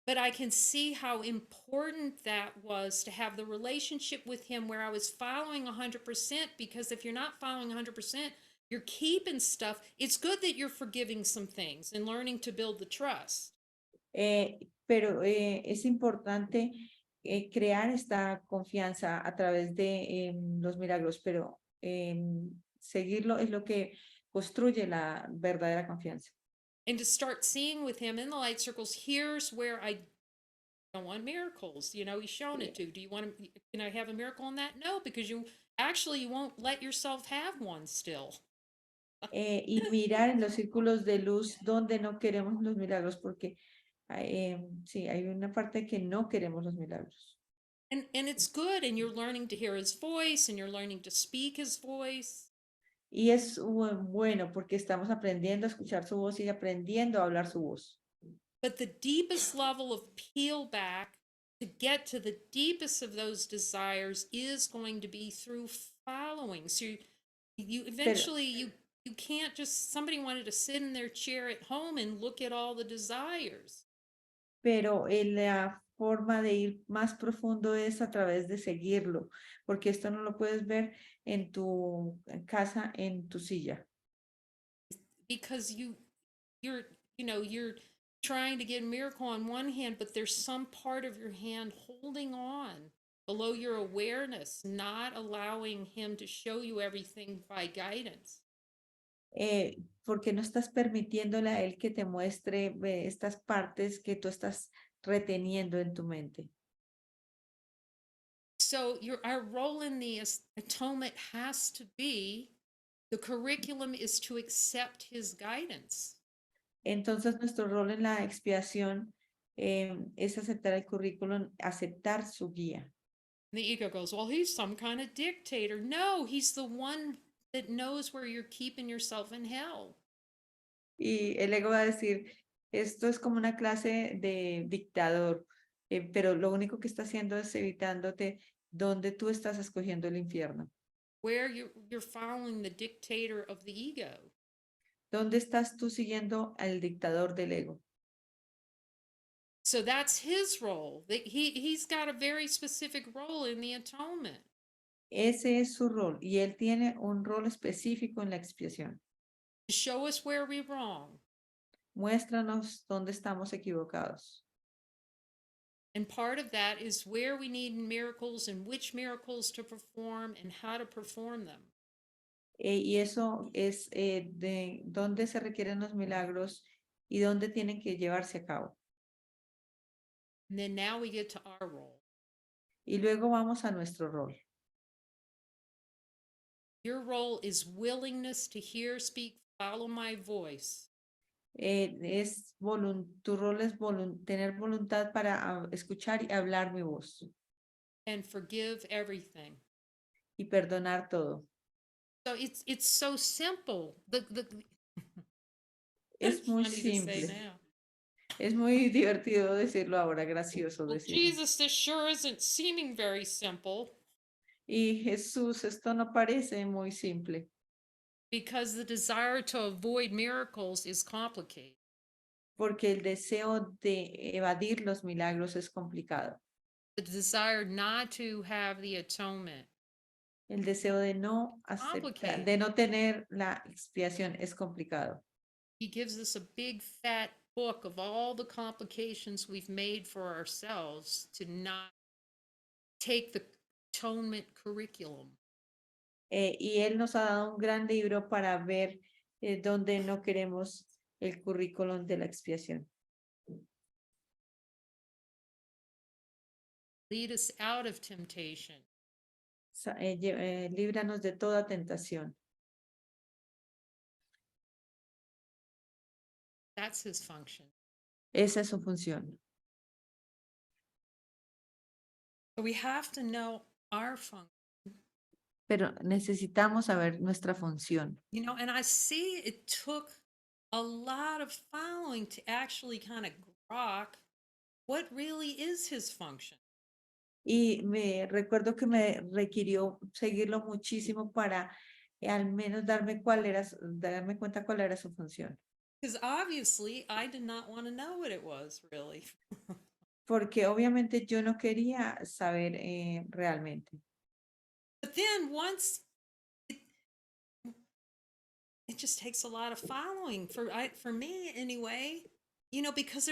But I can see how important that was to have the relationship with him where I was following 100%, because if you're not following 100%, you're keeping stuff. It's good that you're forgiving some things and learning to build the trust. Pero es importante crear esta confianza a través de los milagros, pero seguirlo es lo que construye la verdadera confianza. And to start seeing with him in the light circles, here's where I don't want miracles. He's shown it to. Do you want to, can I have a miracle in that? No, because you won't let yourself have one still. Y mirar en los círculos de luz donde no queremos los milagros, porque sí, hay una parte que no queremos los milagros. And it's good, and you're learning to hear his voice, and you're learning to speak his voice. Y es bueno porque estamos aprendiendo a escuchar su voz y aprendiendo a hablar su voz. But the deepest level of peel back to get to the deepest of those desires is going to be through following. So you eventually you can't just, somebody wanted to sit in their chair at home and look at all the desires. Pero la forma de ir más profundo es a través de seguirlo, porque esto no lo puedes ver en tu casa, en tu silla. Because you're trying to get a miracle on one hand, but there's some part of your hand holding on below your awareness, not allowing him to show you everything by guidance. Porque no estás permitiéndole a él que te muestre estas partes que tú estás reteniendo en tu mente. So our role in the atonement has to be, the curriculum is to accept his guidance. Entonces nuestro rol en la expiación es aceptar el currículum, aceptar su guía. And the ego goes, well, he's some kind of dictator. No, he's the one that knows where you're keeping yourself in hell. Y el ego va a decir, esto es como una clase de dictador, pero lo único que está haciendo es evitándote donde tú estás escogiendo el infierno. Where you're following the dictator of the ego. ¿Dónde estás tú siguiendo al dictador del ego? So that's his role. He's got a very specific role in the atonement. Ese es su rol y él tiene un rol específico en la expiación. To show us where we're wrong. Muéstranos dónde estamos equivocados. And part of that is where we need miracles and which miracles to perform and how to perform them. Y eso es de dónde se requieren los milagros y dónde tienen que llevarse a cabo. And then now we get to our role. Y luego vamos a nuestro rol. Your role is willingness to hear, speak, follow my voice. Tu rol es tener voluntad para escuchar y hablar mi voz. And forgive everything. Y perdonar todo. So it's so simple. Es muy simple. Es muy divertido decirlo ahora, gracioso Well, decirlo. Jesus, this sure isn't seeming very simple. Y Jesús, esto no parece muy simple. Because the desire to avoid miracles is complicated. Porque el deseo de evadir los milagros es complicado. The desire not to have the atonement. El deseo de no aceptar, Complicated. de no tener la expiación es complicado. He gives us a big fat book of all the complications we've made for ourselves to not take the atonement curriculum. Y Él nos ha dado un gran libro para ver dónde no queremos el currículum de la expiación. Lead us out of temptation. Líbranos de toda tentación. That's his function. Esa es su función. So we have to know our function. Pero necesitamos saber nuestra función. You know, and I see it took a lot of following to actually kind of grok what really is his function. Y me recuerdo que me requirió seguirlo muchísimo para al menos darme cuenta cuál era su función. Because obviously I did not want to know what it was really. Porque obviamente yo no quería saber realmente. But then once it just takes a lot of following for me anyway, you know, because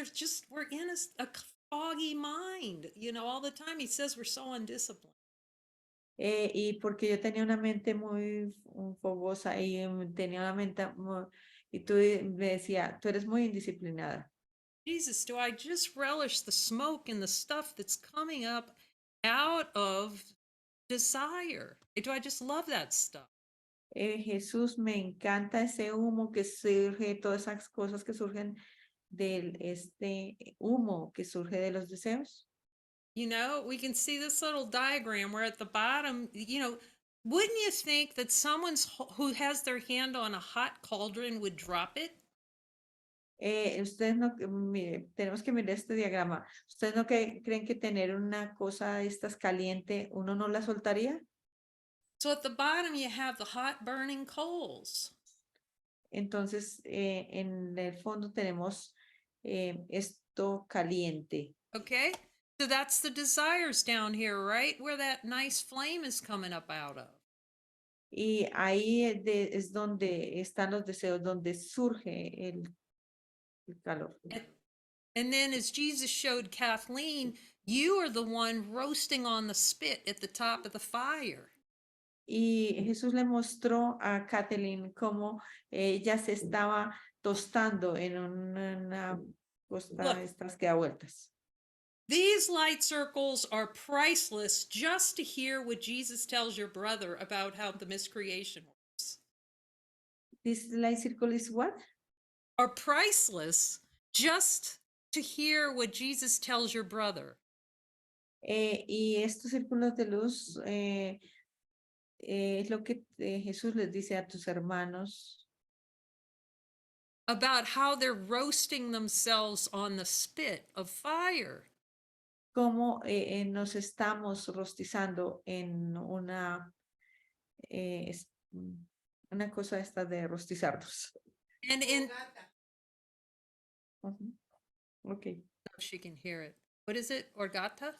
we're in a foggy mind, you know, all the time. He says we're so undisciplined. Y porque yo tenía una mente muy fogosa y tenía una mente y tú me decía, tú eres muy indisciplinada. Jesus, do I just relish the smoke and the stuff that's coming up out of desire? Do I just love that stuff? Jesús, me encanta ese humo que surge, todas esas cosas que surgen del humo que surge de los deseos. You know, we can see this little diagram where at the bottom, you know, wouldn't you think that someone who has their hand on a hot cauldron would drop it? Ustedes no, mire, tenemos que mirar este diagrama. ¿Ustedes no creen que tener una cosa de estas caliente, uno no la soltaría? So at the bottom, you have the hot burning coals. Entonces, en el fondo tenemos esto caliente. Okay, so that's the desires down here, right? Where that nice flame is coming up out of. Y ahí es donde están los deseos, donde surge el calor. And then as Jesus showed Kathleen, you are the one roasting on the spit at the top of the fire. Y Jesús le mostró a Kathleen cómo ella se estaba tostando en una costa estas que da vueltas. These light circles are priceless just to hear what Jesus tells your brother about how the miscreation works. This light circle is what? Are priceless just to hear what Jesus tells your brother. Y estos círculos de luz es lo que Jesús les dice a tus hermanos. About how they're roasting themselves on the spit of fire. Cómo nos estamos rostizando en una cosa esta de rostizarnos. And in Okay. she can hear it. What is it? Orgata?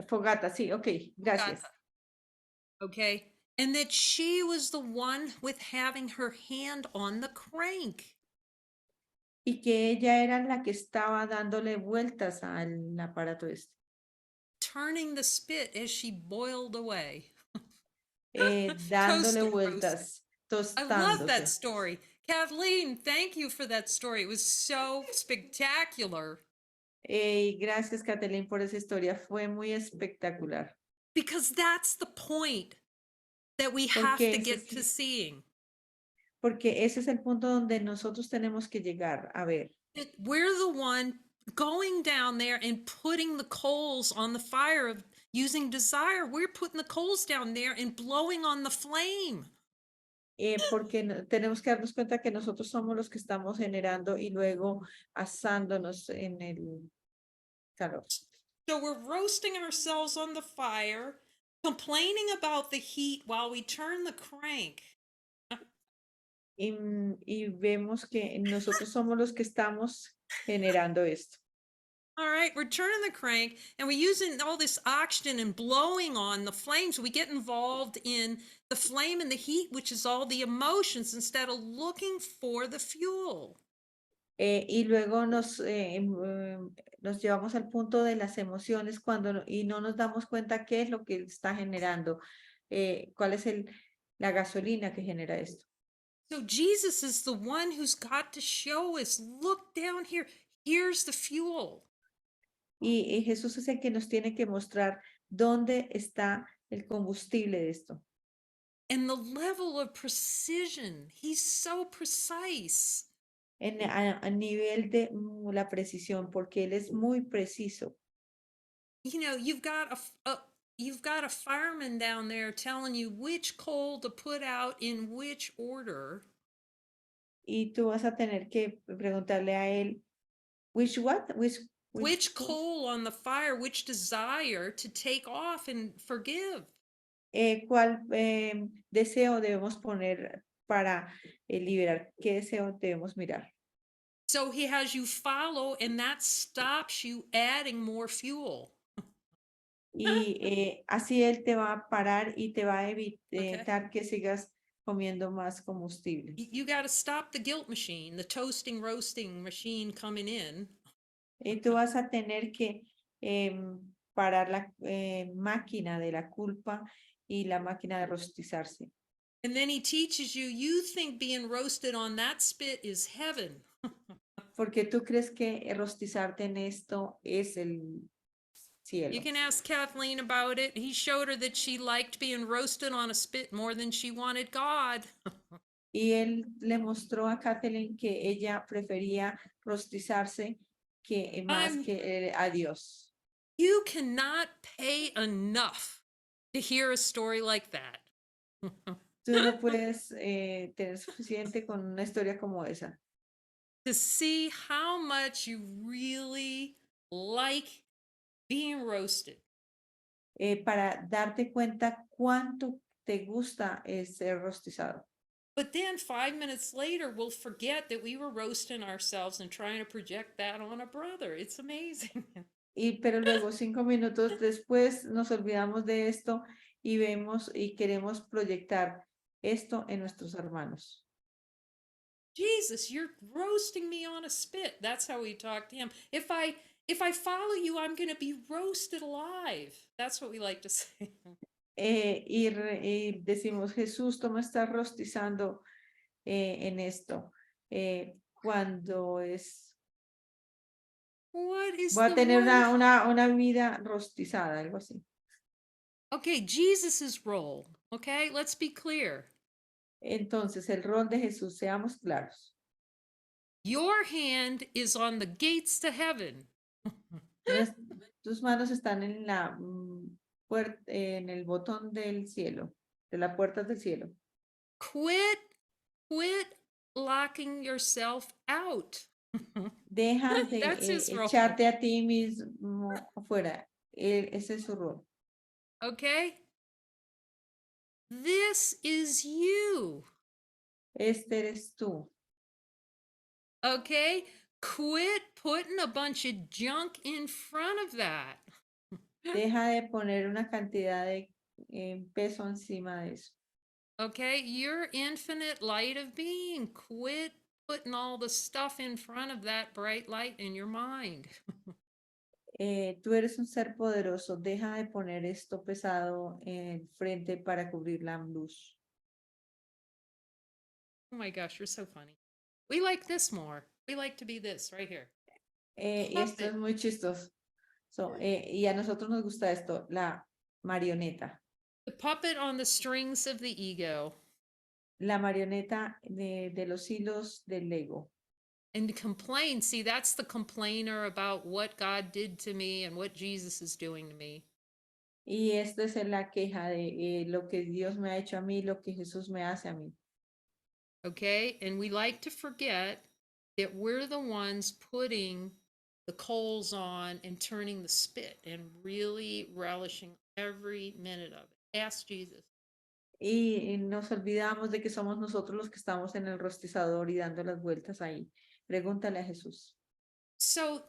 Fogata, sí, ok, gracias. Fogata. Okay. And that she was the one with having her hand on the crank. Y que ella era la que estaba dándole vueltas al aparato este. Turning the spit as she boiled away. Dándole Toasting, vueltas, I love that tostándose. story. Kathleen, thank you for that story. It was so spectacular. Gracias, Kathleen, por esa historia. Fue muy espectacular. Because that's the point that we have to get to seeing. Porque ese es el punto donde nosotros tenemos que llegar a ver. We're the one going down there and putting the coals on the fire of using desire. We're putting the coals down there and blowing on the flame. Porque tenemos que darnos cuenta que nosotros somos los que estamos generando y luego asándonos en el calor. So we're roasting ourselves on the fire, complaining about the heat while we turn the crank. Y vemos que nosotros somos los que estamos generando esto. All right, we're turning the crank and we're using all this oxygen and blowing on the flames. We get involved in the flame and the heat, which is all the emotions, instead of looking for the fuel. Y luego nos llevamos al punto de las emociones y no nos damos cuenta qué es lo que está generando, cuál es la gasolina que genera esto. So Jesus is the one who's got to show us, look down here, here's the fuel. Y Jesús es el que nos tiene que mostrar dónde está el combustible de esto. And the level of precision, he's so precise. A nivel de la precisión, porque Él es muy preciso. You know, you've got a fireman down there telling you which coal to put out in which order. Y tú vas a tener que preguntarle a Él, which what? Which coal on the fire, which desire to take off and forgive. ¿Cuál deseo debemos poner para liberar? ¿Qué deseo debemos mirar? So he has you follow, and that stops you adding more fuel. Y así Él te va a parar y te va a Okay. evitar que sigas comiendo más combustible. You got to stop the guilt machine, the toasting, roasting machine coming in. Y tú vas a tener que parar la máquina de la culpa y la máquina de rostizarse. And then he teaches you, you think being roasted on that spit is heaven. Porque tú crees que rostizarte en esto es el cielo. You can ask Kathleen about it. He showed her that she liked being roasted on a spit more than she wanted God. Y él le mostró a Kathleen que ella prefería rostizarse más que a Dios. You cannot pay enough to hear a story like that. Tú no puedes tener suficiente con una historia como esa. To see how much you really like being roasted. Para darte cuenta cuánto te gusta ser rostizado. But then 5 minutes later, we'll forget that we were roasting ourselves and trying to project that on a brother. It's amazing. Pero luego 5 minutos después nos olvidamos de esto y vemos y queremos proyectar esto en nuestros hermanos. Jesus, you're roasting me on a spit. That's how we talk to him. If I follow you, I'm going to be roasted alive. That's what we like to say. Y decimos, Jesús, tú me estás rostizando en esto. Cuando voy a tener una vida rostizada, algo así. Okay, Jesus's role. Okay, let's be clear. Entonces, el rol de Jesús, seamos claros. Your hand is on the gates to heaven. Tus manos están en la puerta, en el botón del cielo, de las puertas del cielo. Quit locking yourself out. Deja de That's his role. echarte a ti mismo afuera. Ese es su rol. Okay? This is you. Este eres tú. Okay? Quit putting a bunch of junk in front of that. Deja de poner una cantidad de peso encima de eso. Okay? You're infinite light of being. Quit putting all the stuff in front of that bright light in your mind. Tú eres un ser poderoso. Deja de poner esto pesado en frente para cubrir la luz. Oh my gosh, you're so funny. We like this more. We like to be this right here. Y esto es muy chistoso. Y a nosotros nos gusta esto, la marioneta. The puppet on the strings of the ego. La marioneta de los hilos del ego. And to complain, see, that's the complainer about what God did to me and what Jesus is doing to me. Y esto es la queja de lo que Dios me ha hecho a mí, lo que Jesús me hace a mí. Okay, and we like to forget that we're the ones putting the coals on and turning the spit and really relishing every minute of it. Ask Jesus. Y nos olvidamos de que somos nosotros los que estamos en el rostizador y dando las vueltas ahí. Pregúntale a Jesús. So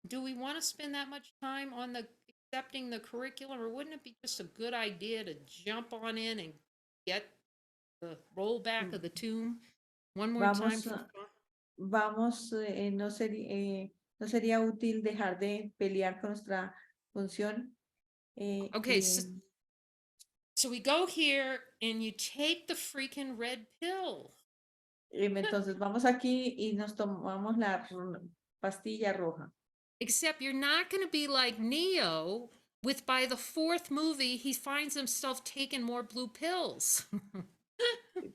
do we want to spend that much time on the accepting the curriculum, or wouldn't it be just a good idea to jump on in and get the rollback of the tomb one more time? Vamos, no sería útil dejar de pelear con nuestra función. Okay, so we go here and you take the freaking red pill. Entonces vamos aquí y nos tomamos la pastilla roja. Except you're not going to be like Neo, with by the fourth movie, he finds himself taking more blue pills.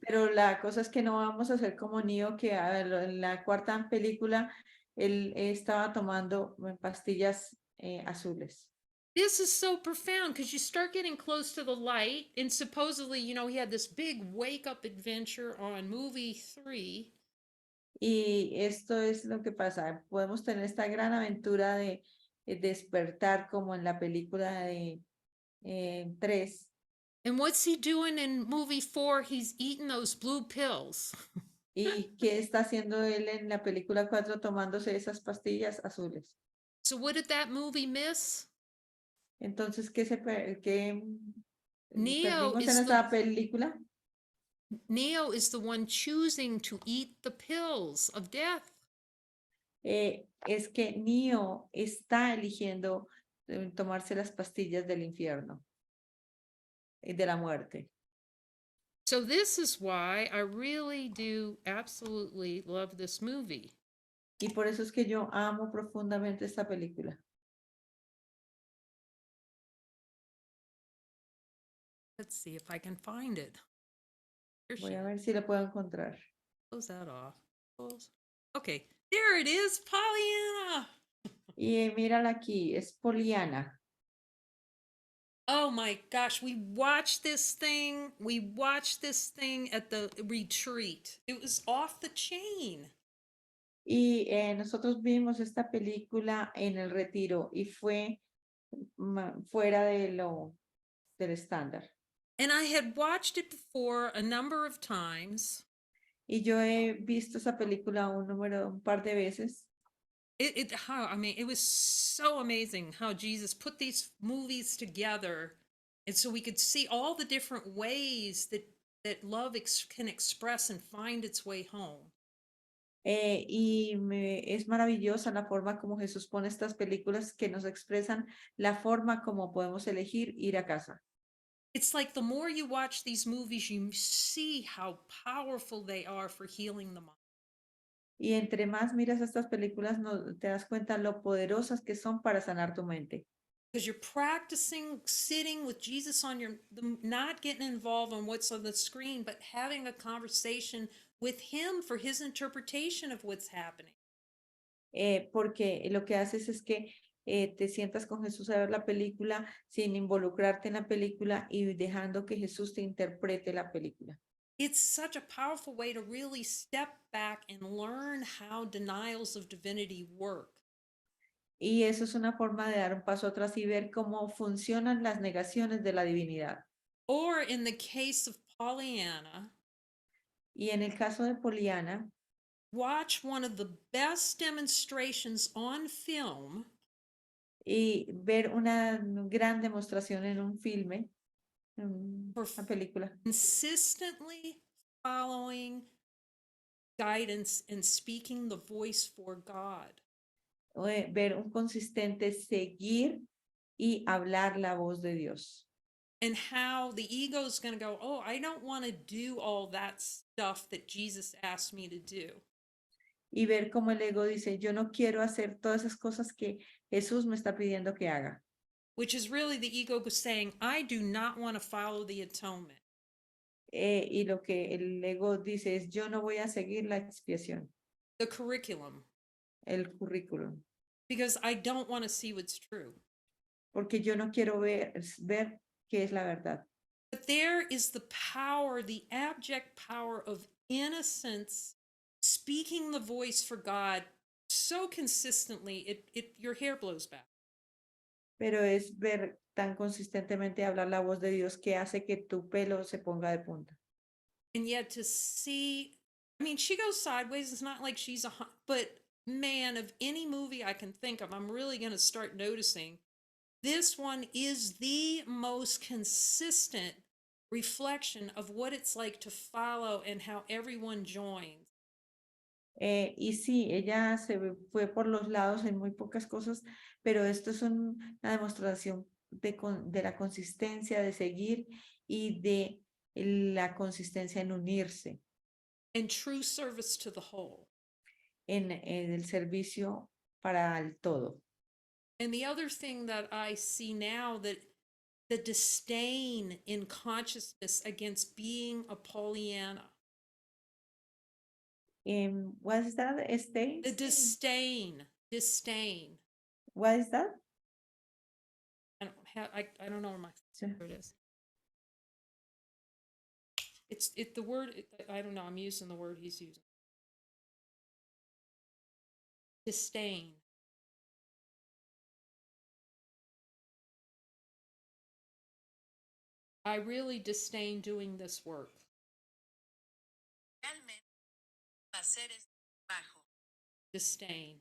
Pero la cosa es que no vamos a ser como Neo, que en la cuarta película él estaba tomando pastillas azules. This is so profound because you start getting close to the light, and supposedly, he had this big wake up adventure on movie 3. Y esto es lo que pasa. Podemos tener esta gran aventura de despertar como en la película de 3. And what's he doing in movie 4? He's eating those blue pills. ¿Y qué está haciendo él en la película 4 tomándose esas pastillas azules? So what did that movie miss? Entonces, ¿qué Neo perdimos en is esta película? Neo is the one choosing to eat the pills of death. Es que Neo está eligiendo tomarse las pastillas del infierno y de la muerte. So this is why I really do absolutely love this movie. Y por eso es que yo amo profundamente esta película. Let's see if I can find it. Here Voy she a is. ver si la puedo encontrar. Close that off. Close. Okay, there it is, Pollyanna. Y mírala aquí, es Poliana. Oh my gosh, we watched this thing. We watched this thing at the retreat. It was off the chain. Y nosotros vimos esta película en el retiro y fue fuera del estándar. And I had watched it before a number of times. Y yo he visto esa película un par de veces. It was so amazing how Jesus put these movies together, and so we could see all the different ways that love can express and find its way home. Es maravillosa la forma como Jesús pone estas películas que nos expresan la forma como podemos elegir ir a casa. It's like the more you watch these movies, you see how powerful they are for healing the mind. Y entre más miras estas películas, te das cuenta lo poderosas que son para sanar tu mente. Because you're practicing sitting with Jesus not getting involved on what's on the screen, but having a conversation with him for his interpretation of what's happening. Porque lo que haces es que te sientas con Jesús a ver la película sin involucrarte en la película y dejando que Jesús te interprete la película. It's such a powerful way to really step back and learn how denials of divinity work. Y eso es una forma de dar un paso atrás y ver cómo funcionan las negaciones de la divinidad. Or in the case of Pollyanna, y en el caso de Poliana, watch one of the best demonstrations on film y ver una gran demostración en un filme, una película. Consistently following guidance and speaking the voice for God. Ver un consistente seguir y hablar la voz de Dios. And how the ego is going to go, oh, I don't want to do all that stuff that Jesus asked me to do. Y ver cómo el ego dice, yo no quiero hacer todas esas cosas que Jesús me está pidiendo que haga. Which is really the ego saying, I do not want to follow the atonement. Y lo que el ego dice es, yo no voy a seguir la expiación. The curriculum. El currículum. Because I don't want to see what's true. Porque yo no quiero ver qué es la verdad. But there is the power, the abject power of innocence, speaking the voice for God so consistently, your hair blows back. Pero es ver tan consistentemente hablar la voz de Dios que hace que tu pelo se ponga de punta. And yet to see, I mean, she goes sideways. It's not like but man, of any movie I can think of, I'm really going to start noticing this one is the most consistent reflection of what it's like to follow and how everyone joins. Y sí, ella fue por los lados en muy pocas cosas, pero esto es una demostración de la consistencia de seguir y de la consistencia en unirse And true service to the whole. en el servicio para el todo. And the other thing that I see now, that the disdain in consciousness against being a Pollyanna. What is that? Stay? The disdain. What is that? I don't know where my where it is. The word, I don't know, I'm using the word he's using. Disdain. I really disdain doing this work. Disdain.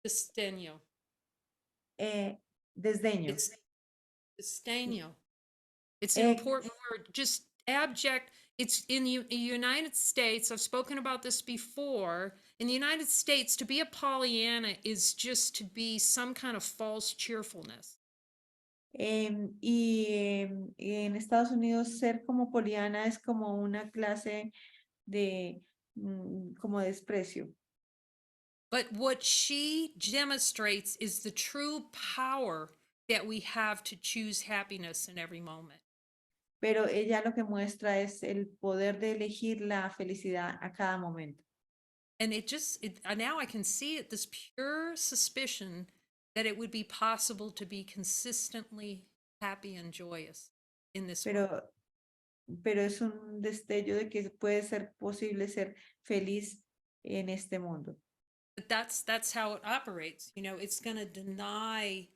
Desdeño. Desdeño. It's disdaño. It's an important word. Just abject. It's in the United States. I've spoken about this before. In the United States, to be a Pollyanna is just to be some kind of false cheerfulness. Y en Estados Unidos ser como Poliana es como una clase de como desprecio. But what she demonstrates is the true power that we have to choose happiness in every moment. Pero ella lo que muestra es el poder de elegir la felicidad a cada momento. And now I can see it, this pure suspicion that it would be possible to be consistently happy and joyous in this world. Pero es un destello de que puede ser posible ser feliz en este mundo. But that's how it operates. You know, it's going to deny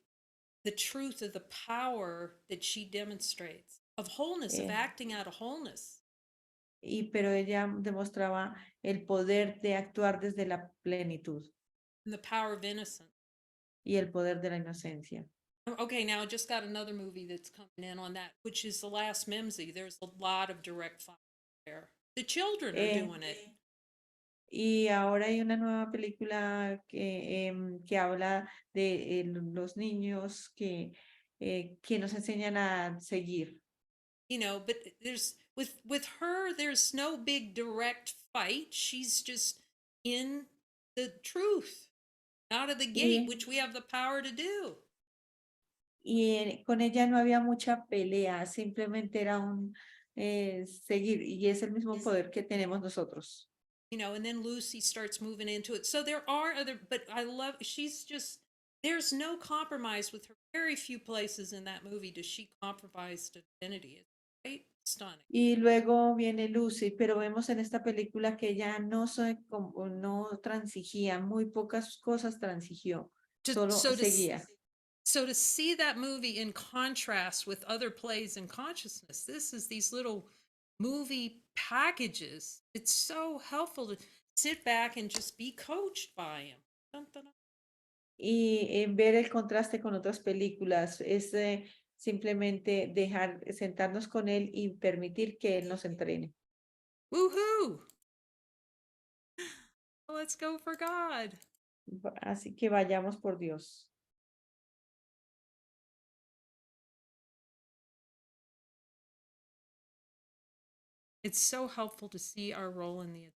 the truth of the power that she demonstrates of wholeness, of acting out of wholeness. Pero ella demostraba el poder de actuar desde la plenitud. And the power of innocence. Y el poder de la inocencia. Okay, now I just got another movie that's coming in on that, which is The Last Mimsy. There's a lot of direct fire there. The children are doing it. Y ahora hay una nueva película que habla de los niños que nos enseñan a seguir. You know, but there's with her, there's no big direct fight. She's just in the truth, out of the gate, which we have the power to do. Y con ella no había mucha pelea, simplemente era un seguir, y es el mismo poder que tenemos nosotros. You know, and then Lucy starts moving into it. So there are but I love, there's no compromise with her. Very few places in that movie does she compromise divinity. It's quite stunning. Y luego viene Lucy, pero vemos en esta película que ella no transigía, muy pocas cosas transigió, solo seguía. So to see that movie in contrast with other plays in consciousness, this is these little movie packages. It's so helpful to sit back and just be coached by him. Dun, dun, dun. Y ver el contraste con otras películas es simplemente sentarnos con él y permitir que él nos entrene. Woohoo! Let's go for God. Así que vayamos por Dios. It's so helpful to see our role in the.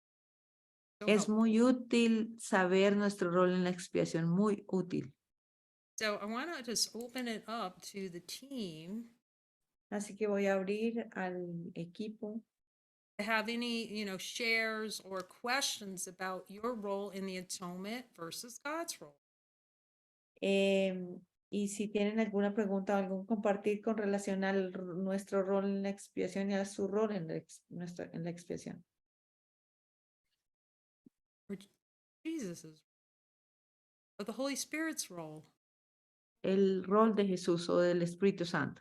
Es muy útil saber nuestro rol en la expiación, muy útil. So I want to just open it up to the team. Así que voy a abrir al equipo. Have any, shares or questions about your role in the atonement versus God's role? Y si tienen alguna pregunta o algún compartir con relación a nuestro rol en la expiación y a su rol en la expiación. Or Jesus's, or the Holy Spirit's role. El rol de Jesús o del Espíritu Santo.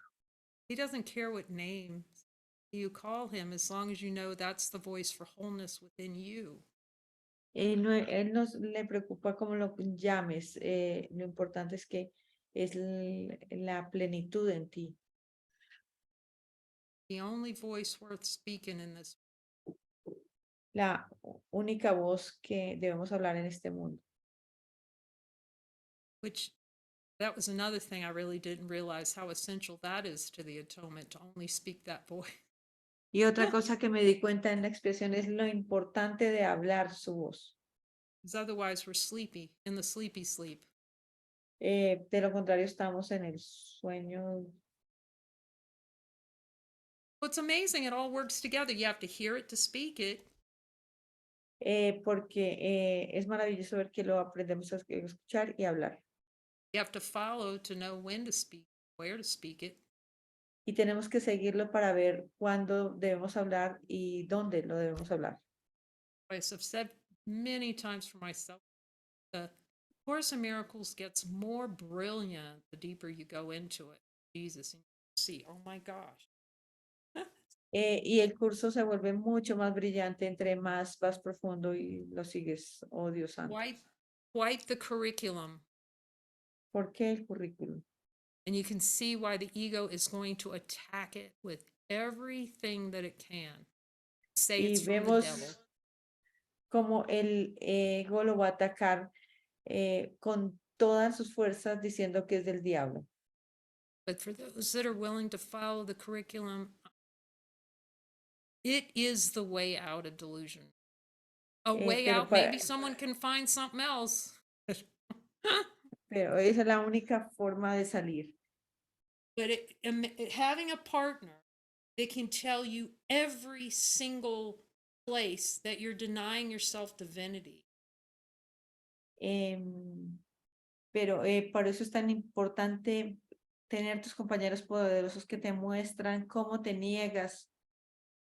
He doesn't care what name you call him as long as you know that's the voice for wholeness within you. Él nos le preocupa cómo lo llames. Lo importante es que es la plenitud en ti. The only voice worth speaking in this, La única voz que debemos hablar en este mundo. which that was another thing I really didn't realize how essential that is to the atonement, to only speak that voice. Y otra cosa que me di cuenta en la expresión es lo importante de hablar su voz. Because otherwise we're sleepy, in the sleepy sleep. De lo contrario, estamos en el sueño. Well, it's amazing. It all works together. You have to hear it to speak it. Porque es maravilloso ver que lo aprendemos a escuchar y hablar. You have to follow to know when to speak, where to speak it. Y tenemos que seguirlo para ver cuándo debemos hablar y dónde lo debemos hablar. As I've said many times for myself, the Course in Miracles gets more brilliant the deeper you go into it. Jesus, and you see, oh my gosh. Y el curso se vuelve mucho más brillante entre más vas profundo y lo sigues, oh Dios santo. Quite the curriculum. ¿Por qué el currículum? And you can see why the ego is going to attack it with everything that it can. Say Y it's from the vemos devil. cómo el ego lo va a atacar con todas sus fuerzas diciendo que es del diablo. But for those that are willing to follow the curriculum, it is the way out of delusion. A way Pero, out, maybe someone can find something else. pero esa es la única forma de salir. But having a partner that can tell you every single place that you're denying yourself divinity. Pero por eso es tan importante tener tus compañeros poderosos que te muestran cómo te niegas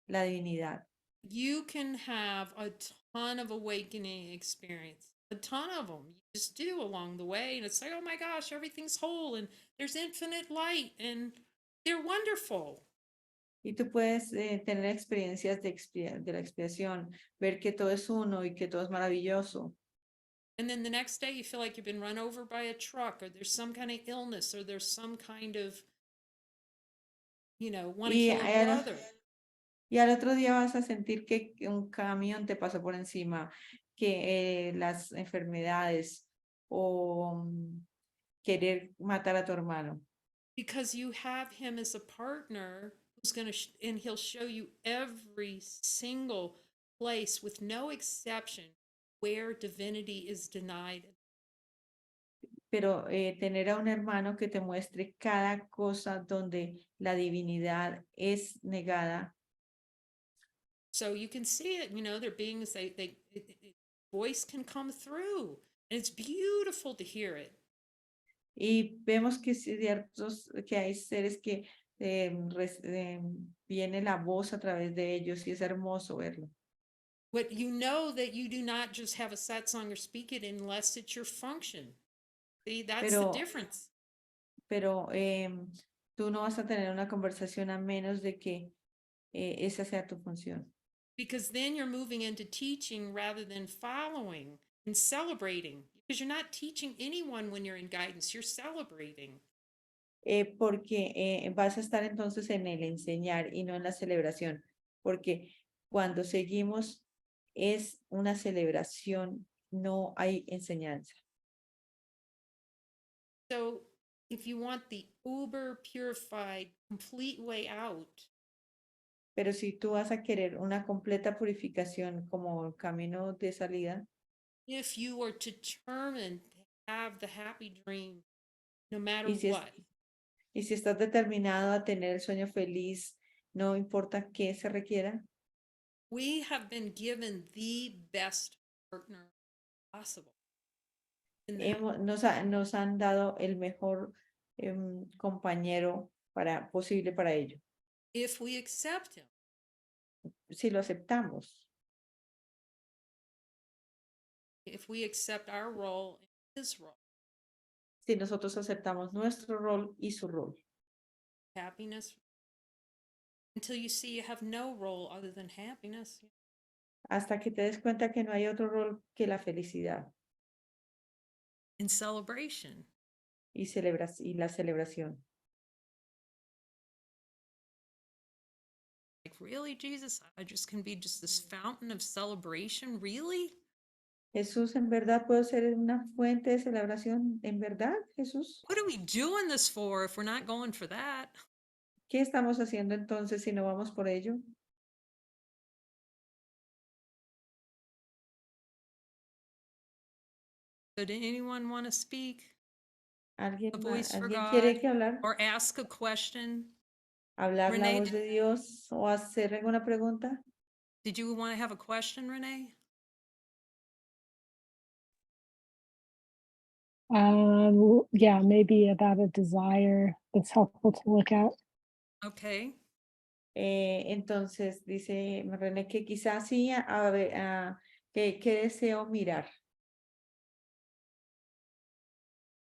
la divinidad. You can have a ton of awakening experience, a ton of them. You just do along the way, and it's like, oh my gosh, everything's whole, and there's infinite light, and they're wonderful. Y tú puedes tener experiencias de la expiación, ver que todo es uno y que todo es maravilloso. And then the next day you feel like you've been run over by a truck, or there's some kind of illness, or there's some kind of, want to kill a brother. Y al otro día vas a sentir que un camión te pasó por encima, que las enfermedades o querer matar a tu hermano. Because you have him as a partner who's going to, and he'll show you every single place with no exception where divinity is denied. Pero tener a un hermano que te muestre cada cosa donde la divinidad es negada. So you can see it, their beings, voice can come through, and it's beautiful to hear it. Y vemos que ciertos, que hay seres que viene la voz a través de ellos y es hermoso verlo. But you know that you do not just have a satsang or speak it unless it's your function. See, that's the difference. Pero tú no vas a tener una conversación a menos de que esa sea tu función. Because then you're moving into teaching rather than following and celebrating. Because you're not teaching anyone when you're in guidance, you're celebrating. Porque vas a estar entonces en el enseñar y no en la celebración. Porque cuando seguimos es una celebración, no hay enseñanza. So if you want the uber purified, complete way out, pero si tú vas a querer una completa purificación como camino de salida, if you are determined to have the happy dream, no matter y si, what, y si estás determinado a tener el sueño feliz, no importa qué se requiera, we have been given the best partner possible. nos han dado el mejor compañero posible para ello. If we accept him. Si lo aceptamos. If we accept our role and his role. Si nosotros aceptamos nuestro rol y su rol. Happiness. Until you see you have no role other than happiness. hasta que te des cuenta que no hay otro rol que la felicidad and celebration. y, y la celebración. Like, really, Jesus? I just can be just this fountain of celebration? Really? Jesús, ¿en verdad puedo ser una fuente de celebración? ¿En verdad, Jesús? What are we doing this for if we're not going for that? ¿Qué estamos haciendo entonces si no vamos por ello? So, did anyone want to speak? ¿Alguien, A voice for ¿alguien God? quiere que hablar? Or ask a question? ¿Hablar la Renee, voz de Dios o hacer alguna pregunta? did you want to have a question, Renee? Yeah, maybe about a desire that's helpful to look at. Okay. Entonces dice René que quizás sí, a ver, ¿qué deseo mirar?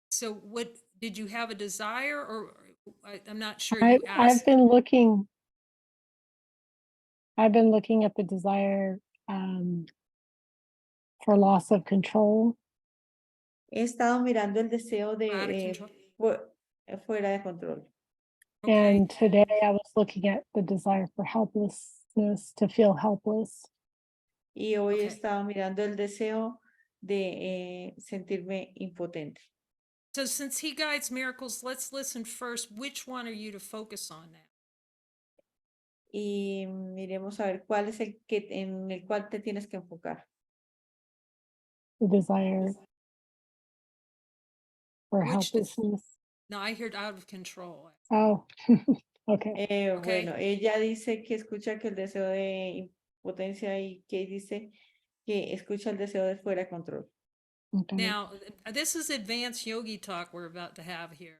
So, what did you have a desire, or I'm not sure I, you asked? I've been looking at the desire for loss of control. He estado mirando el deseo de Out of control. fuera de control. Okay. And today I was looking at the desire for helplessness, to feel helpless. Y hoy he Okay. estado mirando el deseo de sentirme impotente. So, since he guides miracles, let's listen first. Which one are you to focus on now? Y miremos a ver cuál es el que en el cual te tienes que enfocar. The desire for Which does, helplessness. no, I heard out of control. Oh, okay. Okay. Bueno, ella dice que escucha que el deseo de impotencia y que dice que escucha el deseo de fuera de control. Okay. Now, this is advanced yogi talk we're about to have here.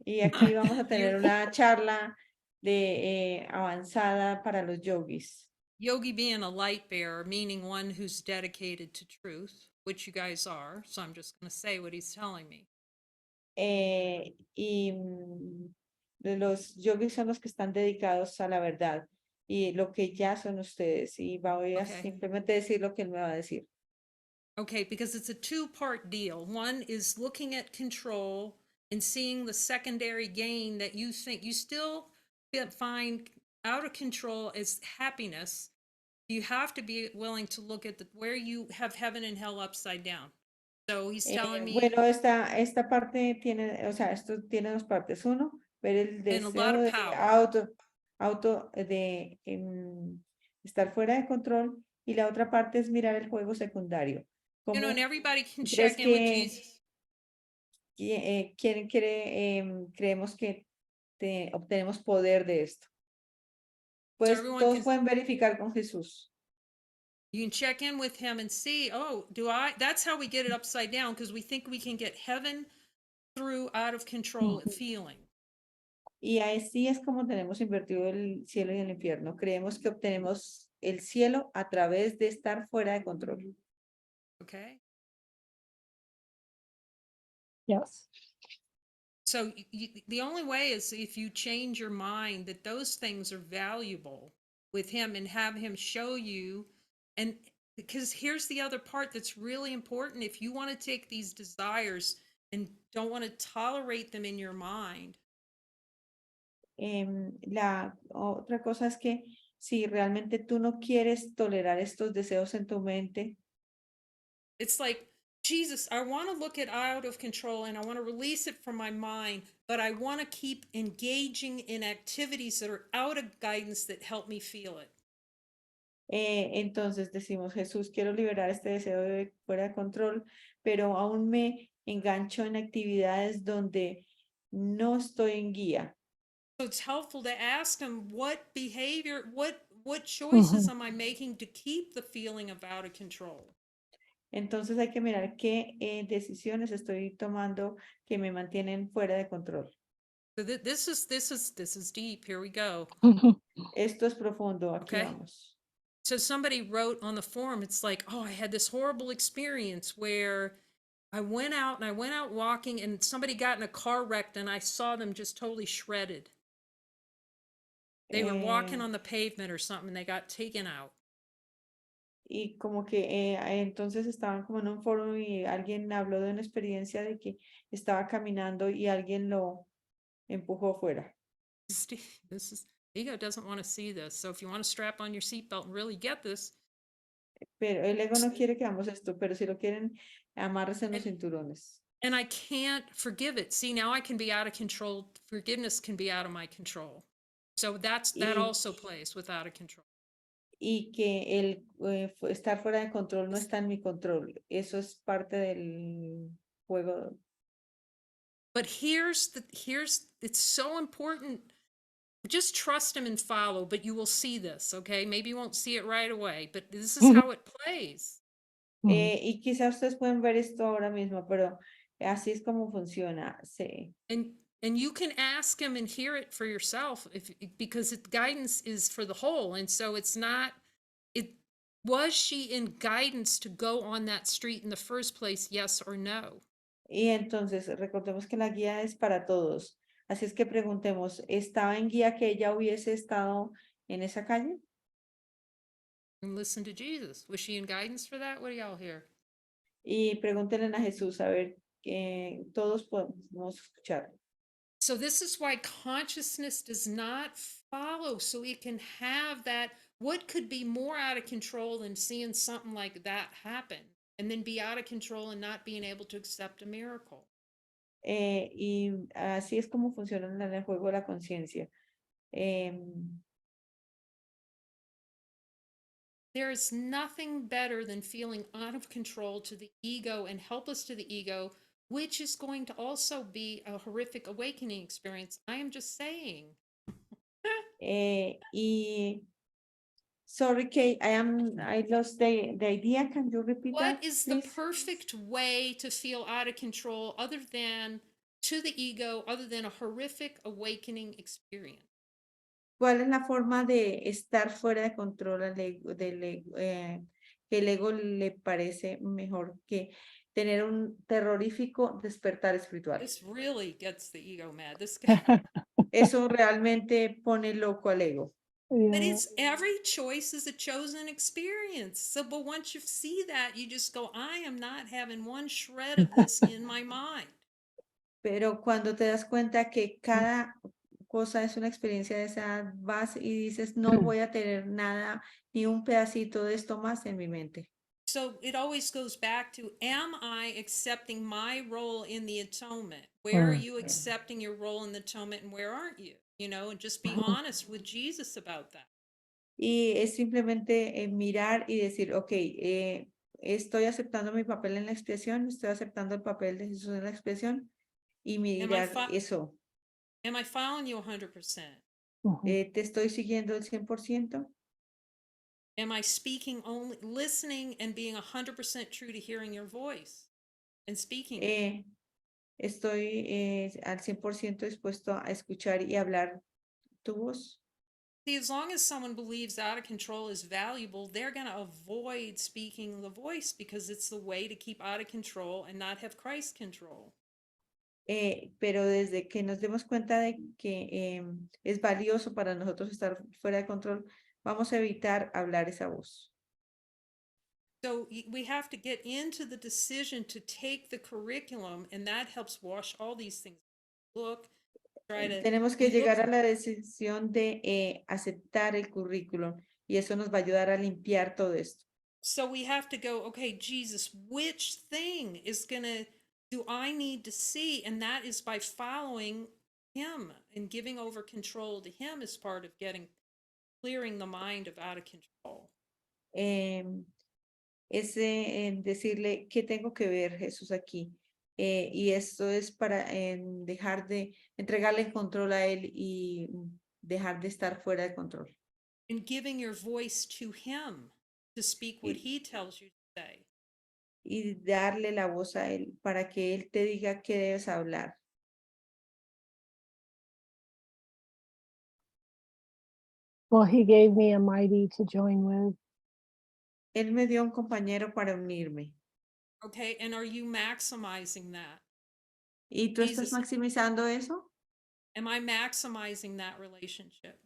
Y aquí vamos a tener una charla de avanzada para los yogis. Yogi being a light bearer, meaning one who's dedicated to truth, which you guys are. So I'm just going to say what he's telling me. Los yogis son los que están dedicados a la verdad y lo que ya son ustedes. Y voy a Okay. simplemente decir lo que él me va a decir. Okay, because it's a two-part deal. One is looking at control and seeing the secondary gain that you think you still find out of control as happiness. You have to be willing to look at where you have heaven and hell upside down. So he's telling me. Bueno, esta parte tiene, o sea, esto tiene dos partes. Uno, ver el And a lot deseo of de power. de estar fuera de control, y la otra parte es mirar el juego secundario. You know, ¿Cómo and everybody can crees check in with que Jesus. creemos que obtenemos poder de esto? Pues everyone todos can. pueden verificar con Jesús. You can check in with him and see, oh, that's how we get it upside down, because we think we can get heaven through out of control feeling. Y así es como tenemos invertido el cielo y el infierno. Creemos que obtenemos el cielo a través de estar fuera de control. Okay. Yes. So the only way is if you change your mind that those things are valuable with him and have him show you. And because here's the other part that's really important. If you want to take these desires and don't want to tolerate them in your mind. La otra cosa es que si realmente tú no quieres tolerar estos deseos en tu mente, it's like, Jesus, I want to look at out of control and I want to release it from my mind, but I want to keep engaging in activities that are out of guidance that help me feel it. Entonces decimos, Jesús, quiero liberar este deseo de fuera de control, pero aún me engancho en actividades donde no estoy en guía. So it's helpful to ask him what behavior, what choices am I making to keep the feeling of out of control? Entonces hay que mirar qué decisiones estoy tomando que me mantienen fuera de control. So this is deep. Here we go. Esto es profundo. Aquí Okay. vamos. So somebody wrote on the forum, it's like, oh, I had this horrible experience where I went out walking and somebody got in a car wreck and I saw them just totally shredded. They were walking on the pavement or something and they got taken out. Y como que entonces estaban como en un foro y alguien habló de una experiencia de que estaba caminando y alguien lo empujó fuera. This is ego doesn't want to see this. So if you want to strap on your seatbelt and really get this, Pero el ego no quiere que hagamos esto, pero si lo quieren, amárrense en los cinturones. and I can't forgive it. See, now I can be out of control. Forgiveness can be out of my control. So that Y, also plays with out of control. y que el estar fuera de control no está en mi control. Eso es parte del juego. But it's so important. Just trust him and follow, but you will see this, okay? Maybe you won't see it right away, but this is how it plays. Y quizá ustedes pueden ver esto ahora mismo, pero así es como funciona. Sí. And you can ask him and hear it for yourself because guidance is for the whole. And so it's not, was she in guidance to go on that street in the first place, yes or no? Y entonces recordemos que la guía es para todos. Así es que preguntemos, ¿estaba en guía que ella hubiese estado en esa calle? And listen to Jesus. Was she in guidance for that? What do y'all hear? Y pregúntenle a Jesús, a ver, que todos podemos escuchar. So this is why consciousness does not follow, so it can have that. What could be more out of control than seeing something like that happen and then be out of control and not being able to accept a miracle? Y así es como funciona en el juego de la conciencia. There is nothing better than feeling out of control to the ego and helpless to the ego, which is going to also be a horrific awakening experience. I am just saying. Y sorry, Kay, I lost the idea. Can you repeat that, What is the please? perfect way to feel out of control other than to the ego, other than a horrific awakening experience? ¿Cuál es la forma de estar fuera de control que el ego le parece mejor que tener un terrorífico despertar espiritual? This really gets the ego mad. This guy. Eso realmente pone loco al ego. But Yeah. it's every choice is a chosen experience. So, but once you see that, you just go, I am not having one shred of this in my mind. Pero cuando te das cuenta que cada cosa es una experiencia de esa, vas y dices, no voy a tener nada, ni un pedacito de esto más en mi mente. So it always goes back to, am I accepting my role in the atonement? Where are you accepting your role in the atonement and where aren't you? You know, and just be honest with Jesus about that. Y es simplemente mirar y decir, ok, estoy aceptando mi papel en la expiación, estoy aceptando el papel de Jesús en la expiación y mirar eso. Am I following you 100%? ¿Te estoy siguiendo el 100%? Am I speaking only, listening and being 100% true to hearing your voice and speaking it? Estoy al 100% dispuesto a escuchar y hablar tu voz. See, as long as someone believes out of control is valuable, they're going to avoid speaking the voice because it's the way to keep out of control and not have Christ control. Pero desde que nos demos cuenta de que es valioso para nosotros estar fuera de control, vamos a evitar hablar esa voz. So we have to get into the decision to take the curriculum, and that helps wash all these things. Look, try to. Tenemos que llegar a la decisión de aceptar el currículum y eso nos va a ayudar a limpiar todo esto. So we have to go, okay, Jesus, which thing do I need to see? And that is by following him and giving over control to him as part of clearing the mind of out of control. Es decirle qué tengo que ver, Jesús, aquí. Y esto es para dejar de entregarle el control a él y dejar de estar fuera de control. And giving your voice to him to speak what he tells you to say. Y darle la voz a él para que él te diga qué debes hablar. Well, he gave me a mighty to join with. Él me dio un compañero para unirme. Okay, and are you maximizing that? ¿Y tú estás Jesus. maximizando eso? Am I maximizing that relationship?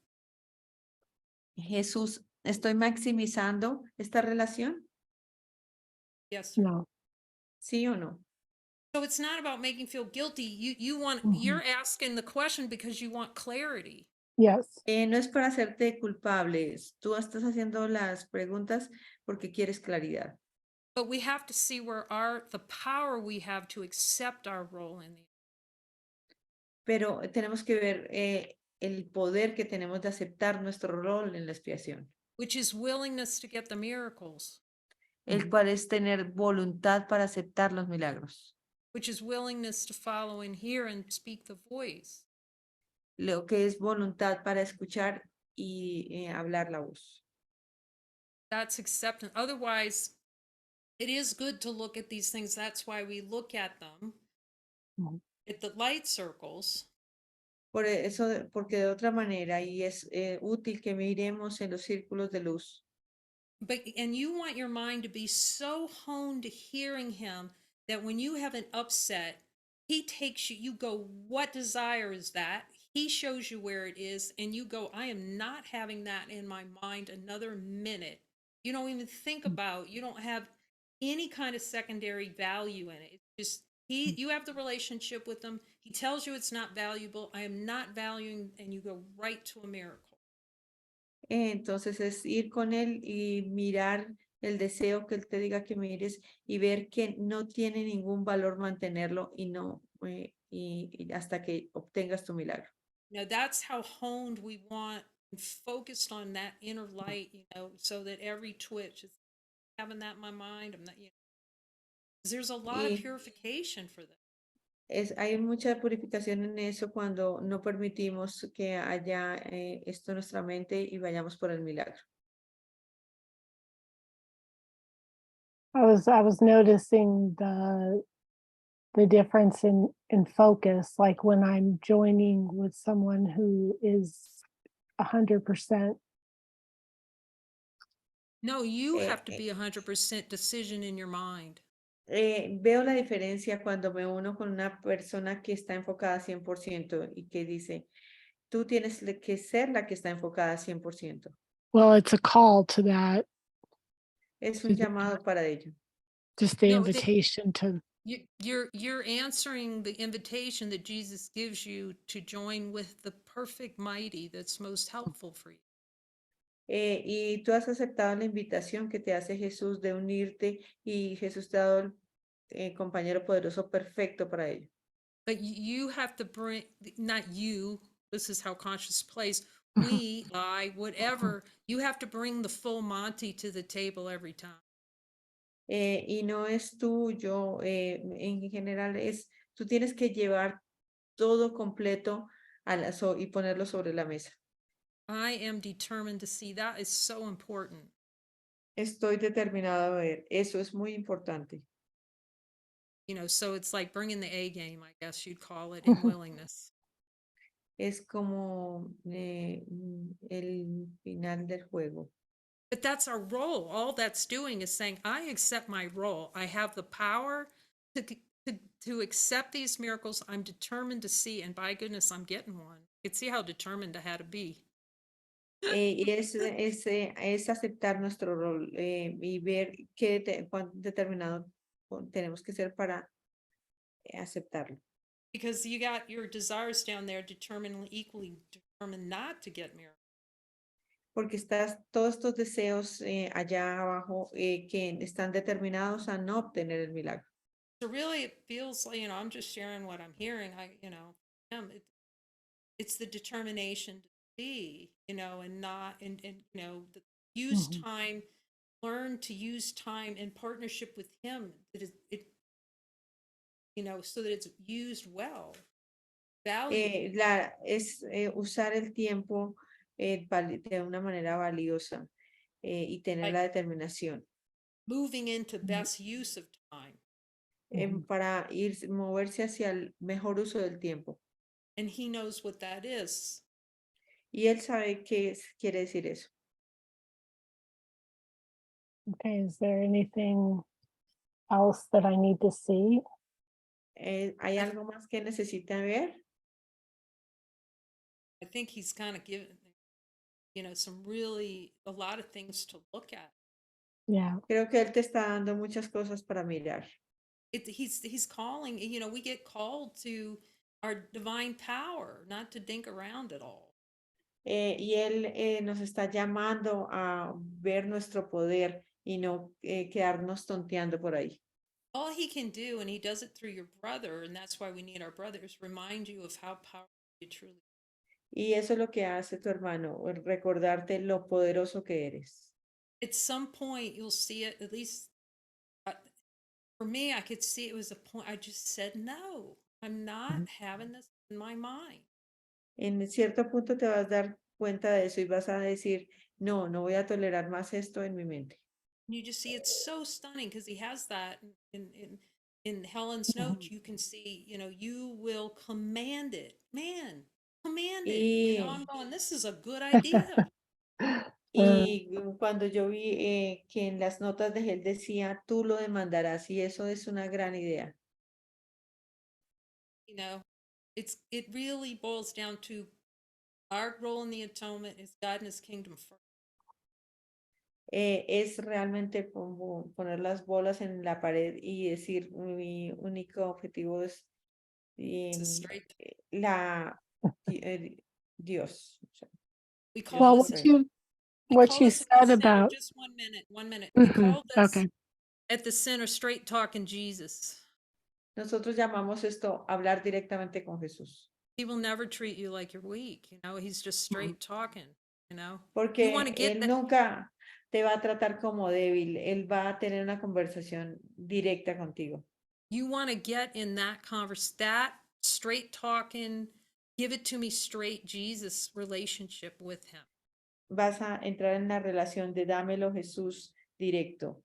Jesús, ¿Estoy maximizando esta relación? Yes, sir. No. ¿Sí o no? So it's not about making feel guilty. You're asking the question because you want clarity. Yes. No es para hacerte culpable. Tú estás haciendo las preguntas porque quieres claridad. But we have to see where the power we have to accept our role in the. Pero tenemos que ver el poder que tenemos de aceptar nuestro rol en la expiación, Which is willingness to get the miracles, el cual es tener voluntad para aceptar los milagros, which is willingness to follow and hear and speak the voice. lo que es voluntad para escuchar y hablar la voz. That's acceptance. Otherwise, it is good to look at these things. That's why we look at them, Mhm. at the light circles. Por eso, porque de otra manera, y es útil que miremos en los círculos de luz. And you want your mind to be so honed to hearing him that when you have an upset, he takes you, you go, what desire is that? He shows you where it is, and you go, I am not having that in my mind another minute. You don't even think about, you don't have any kind of secondary value in it. It's just you have the relationship with him. He tells you it's not valuable. I am not valuing, and you go right to a miracle. Entonces es ir con él y mirar el deseo que él te diga que mires y ver que no tiene ningún valor mantenerlo y no y hasta que obtengas tu milagro. Now that's how honed we want and focused on that inner light, so that every twitch is having that in my mind. I'm not, 'cause there's a lot of Y purification for that. hay mucha purificación en eso cuando no permitimos que haya esto en nuestra mente y vayamos por el milagro. I was noticing the difference in focus, like when I'm joining with someone who is 100%. No, you Eh, have to be 100% decision in your mind. Veo la diferencia cuando me uno con una persona que está enfocada 100% y que dice, tú tienes que ser la que está enfocada 100%. Well, it's a call to that, Es to un do llamado that. para ello. Just the No, invitation to. You're answering the invitation that Jesus gives you to join with the perfect mighty that's most helpful for you. Y tú has aceptado la invitación que te hace Jesús de unirte y Jesús te ha dado el compañero poderoso perfecto para ello. But you have to bring, not you, this is how conscious plays, we, I, whatever, you have to bring the full Monty to the table every time. Y no es tú, yo, en general tú tienes que llevar todo completo y ponerlo sobre la mesa. I am determined to see. That is so important. Estoy determinado a ver, eso es muy importante. So it's like bringing the A game, I guess you'd call it, in willingness. Es como el final del juego. But that's our role. All that's doing is saying, I accept my role. I have the power to accept these miracles. I'm determined to see, and by goodness, I'm getting one. You can see how determined I had to be. Y es aceptar nuestro rol y ver cuán determinado tenemos que ser para aceptarlo. Because you got your desires down there equally determined not to get miracles. Porque todos estos deseos allá abajo que están determinados a no obtener el milagro. So really it feels like, I'm just sharing what I'm hearing. It's the determination to see, and not, use time, learn to use time in partnership with him. So that it's used well. Value. Es usar el tiempo de una manera valiosa y tener la determinación. Moving into best use of time. Para moverse hacia el mejor uso del tiempo. And he knows what that is. Y él sabe qué quiere decir eso. Okay, is there anything else that I need to see? ¿Hay algo más que necesita ver? I think he's kind of some really, a lot of things to look at. Yeah. Creo que Él te está dando muchas cosas para mirar. He's calling, we get called to our divine power, not to dink around at all. Y Él nos está llamando a ver nuestro poder y no quedarnos tonteando por ahí. All he can do, and he does it through your brother, and that's why we need our brothers, remind you of how powerful you truly are. Y eso es lo que hace tu hermano, recordarte lo poderoso que eres. At some point, you'll see it, at least for me, I could see it was a point I just said, no, I'm not having this in my mind. En cierto punto te vas a dar cuenta de eso y vas a decir, no, no voy a tolerar más esto en mi mente. And you just see it's so stunning because he has that in Helen's notes. You can see, you will command it. Man, command it. I'm going, this is a good idea. Y cuando yo vi que en las notas de él decía, tú lo demandarás, y eso es una gran idea. It really boils down to our role in the atonement is God and his kingdom first. Es realmente como poner las bolas en la pared y decir, mi único objetivo es Dios. O sea, We call Well, this, what you said center, about. just 1 minute, 1 minute. We call this Okay. at the center straight talking Jesus. nosotros llamamos esto hablar directamente con Jesús. He will never treat you like you're weak. He's just straight talking, Porque you want to get él that, nunca te va a tratar como débil, él va a tener una conversación directa contigo. you want to get in that that straight talking, give it to me straight Jesus relationship with him. Vas a entrar en la relación de dámelo Jesús directo.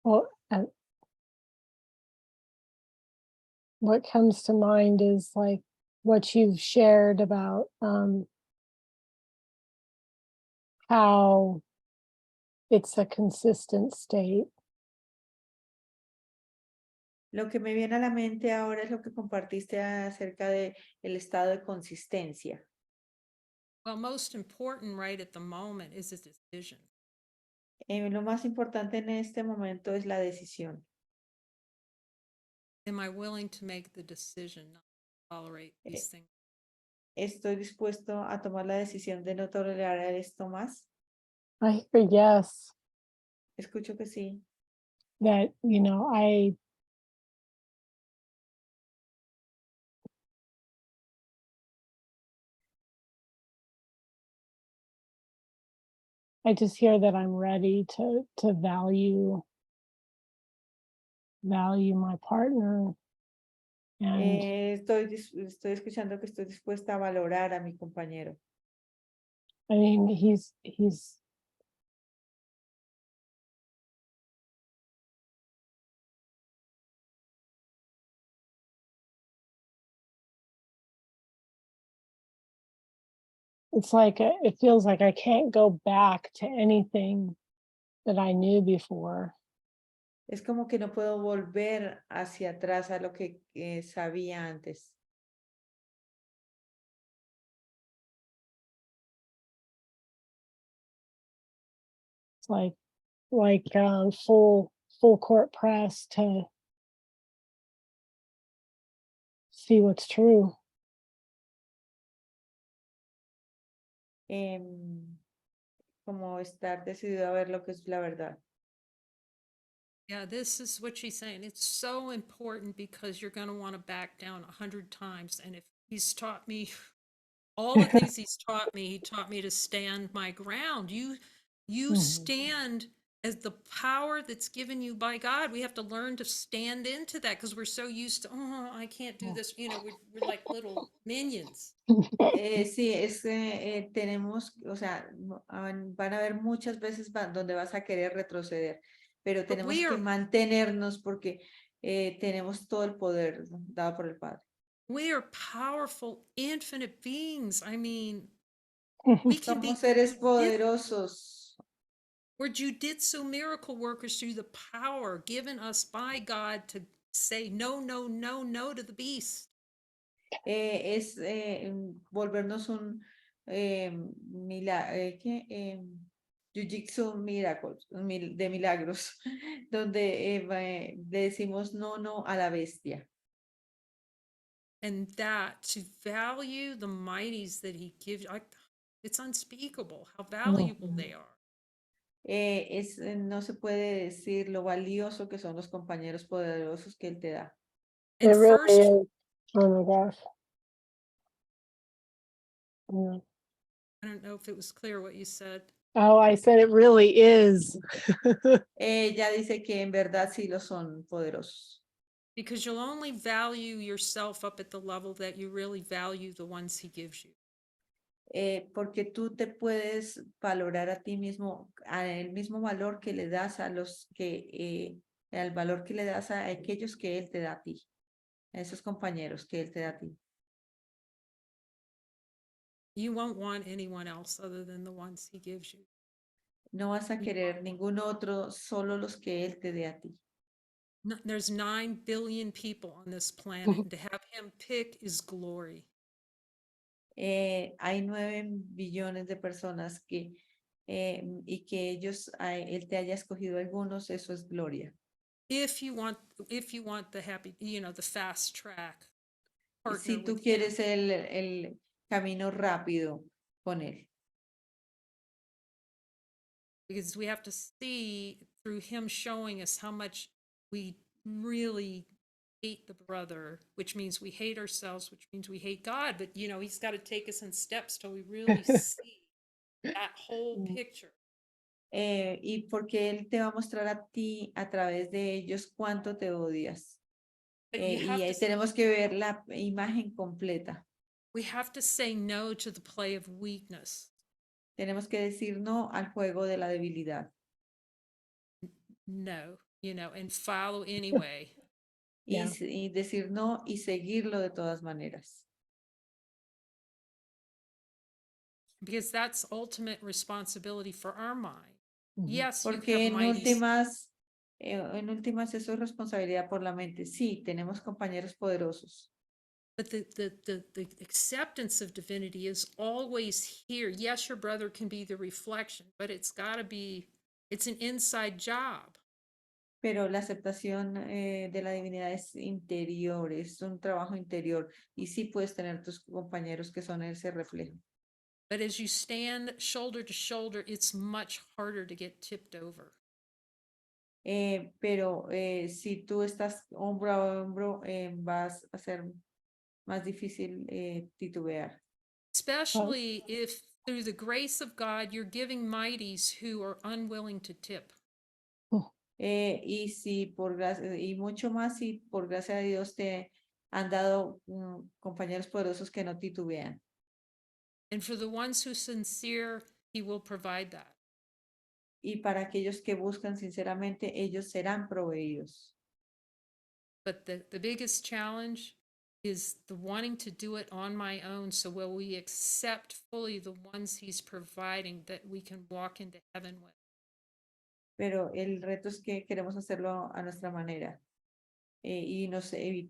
Well, what comes to mind is like what you've shared about how it's a consistent state. Lo que me viene a la mente ahora es lo que compartiste acerca de el estado de consistencia. Well, most important right at the moment is his decision. Lo más importante en este momento es la decisión. Am I willing to make the decision not to tolerate these things? ¿Estoy dispuesto a tomar la decisión de no tolerar esto más? I hear yes, Escucho que sí. that, I just hear that I'm ready to value my partner, and Estoy escuchando que estoy dispuesta a valorar a mi compañero. I mean he's it's like it feels like I can't go back to anything that I knew before. Es como que no puedo volver hacia atrás a lo que sabía antes. It's like full court press to see what's true. Como estar decidido a ver lo que es la verdad. Yeah, this is what she's saying. It's so important because you're going to want to back down 100 times. And if he's taught me all the things he taught me to stand my ground. You stand as the power that's given you by God. We have to learn to stand into that because we're so used to, oh, I can't do this. We're like little minions. Sí, tenemos, o sea, van a haber muchas veces donde vas a querer retroceder, pero tenemos que mantenernos porque tenemos todo el poder dado por el Padre. We are powerful, infinite beings. I mean, We can be Somos seres jujitsu- poderosos. we're jujitsu miracle workers through the power given us by God to say no, no, no, no to the beast. Es volvernos un Jiu-Jitsu miracles, de milagros, donde le decimos no, no a la bestia. And that to value the mighties that he gives, it's unspeakable how valuable they are. No se puede decir lo valioso que son los compañeros poderosos que él te da. It And really first, is. Oh my gosh. Yeah. I don't know if it was clear what you said. Oh, I said it really is. Ella dice que en verdad sí lo son poderosos. Because you'll only value yourself up at the level that you really value the ones he gives you. Porque tú te puedes valorar a ti mismo, el mismo valor que le das a los que, el valor que le das a aquellos que él te da a ti, a esos compañeros que él te da a ti. You won't want anyone else other than the ones he gives you. No vas a querer ningún otro, solo los que él te dé a ti. No, there's 9 billion people on this planet, and to have him pick is glory. Hay 9 billones de personas que, y que él te haya escogido algunos, eso es gloria. If you want the happy, the fast track partner Si tú with him, quieres el camino rápido con él. because we have to see through him showing us how much we really hate the brother, which means we hate ourselves, which means we hate God. But he's got to take us in steps till we really see that whole picture. Y porque él te va a mostrar a ti a través de ellos cuánto te odias. But Y ahí tenemos que ver la imagen completa. we have to say no to the play of weakness. Tenemos que decir no al juego de la debilidad. No, and follow anyway. Yeah. Y decir no y seguirlo de todas maneras. Because that's ultimate responsibility for our mind. Yes, you Porque have en mighty. últimas eso es responsabilidad por la mente. Sí, tenemos compañeros poderosos. But the acceptance of divinity is always here. Yes, your brother can be the reflection, but it's an inside job. Pero la aceptación de la divinidad es interior, es un trabajo interior. Y sí puedes tener tus compañeros que son ese reflejo. But as you stand shoulder to shoulder, it's much harder to get tipped over. Pero si tú estás hombro a hombro, vas a ser más difícil titubear. Especially if through the grace of God, you're giving mighties who are unwilling to tip. Y si por gracia, y mucho más si por gracia de Dios te han dado compañeros poderosos que no titubean. And for the ones who sincere, he will provide that. Y para aquellos que buscan sinceramente, ellos serán proveídos. But the biggest challenge is the wanting to do it on my own. So will we accept fully the ones he's providing that we can walk into heaven with? Pero el reto es que queremos hacerlo a nuestra manera y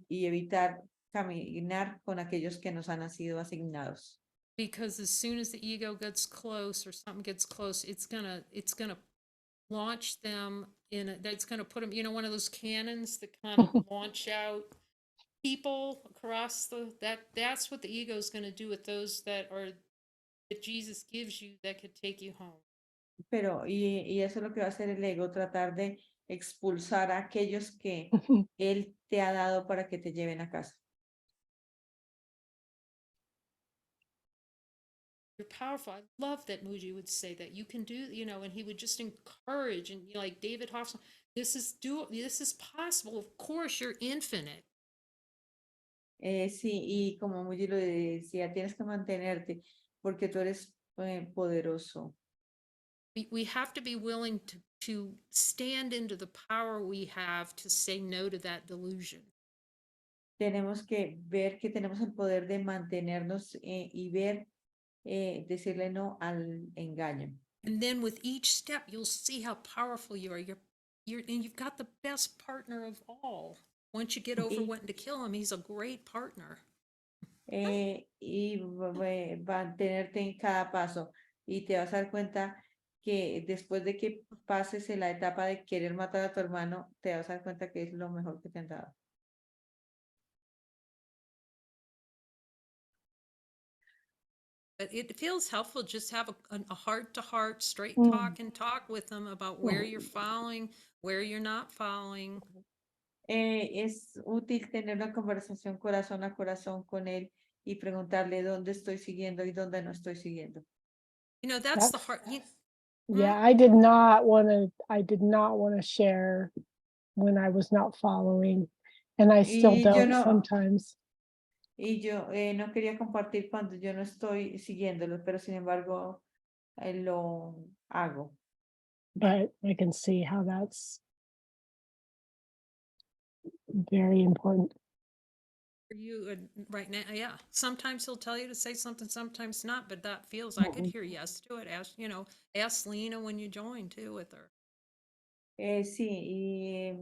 evitar caminar con aquellos que nos han sido asignados. Because as soon as the ego gets close or something gets close, it's gonna launch them that's gonna put them, one of those cannons that kind of launch out people across that's what the ego is gonna do with those that Jesus gives you that could take you home. Pero, y eso es lo que va a hacer el ego, tratar de expulsar a aquellos que él te ha dado para que te lleven a casa. You're powerful. I love that Muji would say that you can do, and he would just encourage and like David Hoffman, this is possible. Of course, you're infinite. Sí, y como Muji lo decía, tienes que mantenerte porque tú eres poderoso. We have to be willing to stand into the power we have to say no to that delusion. Tenemos que ver que tenemos el poder de mantenernos y ver decirle no al engaño. And then with each step, you'll see how powerful you are. And you've got the best partner of all. Once you get over Y, wanting to kill him, he's a great partner. y va a tenerte en cada paso y te vas a dar cuenta que después de que pases en la etapa de querer matar a tu hermano, te vas a dar cuenta que es lo mejor que te han dado. But it feels helpful just have a heart-to-heart, straight Mm. talk and talk with them about where you're following, where you're not following. Es útil tener una conversación corazón a corazón con él y preguntarle dónde estoy siguiendo y dónde no estoy siguiendo. You know, that's the That's- heart. Yeah, I did not want to share when I was not following, and I still Y yo don't no, sometimes. y yo no quería compartir cuando yo no estoy siguiéndolo, pero sin embargo lo hago. But I can see how that's very important. For you right now, yeah. Sometimes he'll tell you to say something, sometimes not, but that feels I could hear yes to it. Ask Lena when you join too with her. Sí, y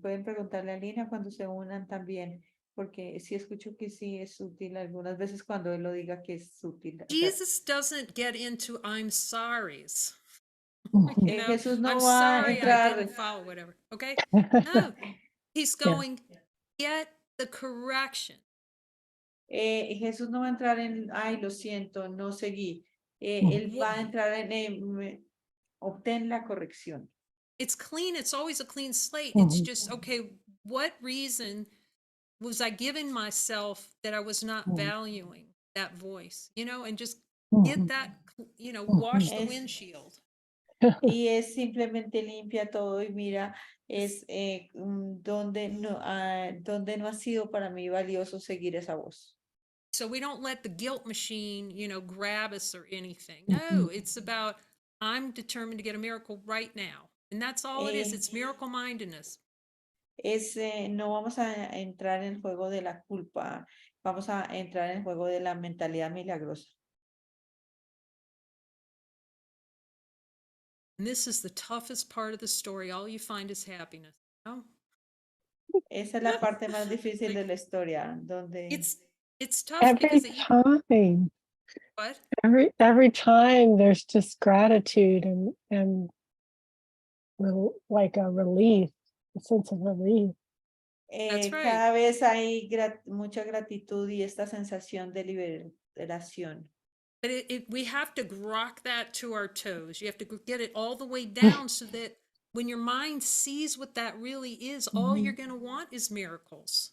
pueden preguntarle a Lina cuando se unan también, porque sí escucho que sí es útil algunas veces cuando él lo diga que es útil. O sea, Jesus doesn't get into I'm sorry's. Mhm. Jesús no I'm va a sorry I entrar. didn't follow whatever. Okay? No. He's going, get the correction. Jesús no va a entrar en, ay, lo siento, no seguí. Él va a entrar en, obtén la corrección. It's clean. It's always a clean slate. It's Mhm. just, okay, what reason was I giving myself that I was not valuing that voice, and just get that, wash the Es- windshield. Y es simplemente limpia todo y mira, es donde no ha sido para mí valioso seguir esa voz. So we don't let the guilt machine, grab us or anything. No, it's about, I'm determined to get a miracle right now. And that's all it is. Eh, It's miracle mindedness. No vamos a entrar en el juego de la culpa, vamos a entrar en el juego de la mentalidad milagrosa. And this is the toughest part of the story. All you find is happiness. Esa es la parte más difícil de la historia, donde It's tough Every because time, what? every time there's just gratitude and like a relief, a sense of relief. That's right. cada vez hay mucha gratitud y esta sensación de liberación. But we have to grok that to our toes. You have to get it all the way down so that when your mind sees what that really is, all you're going to want is miracles.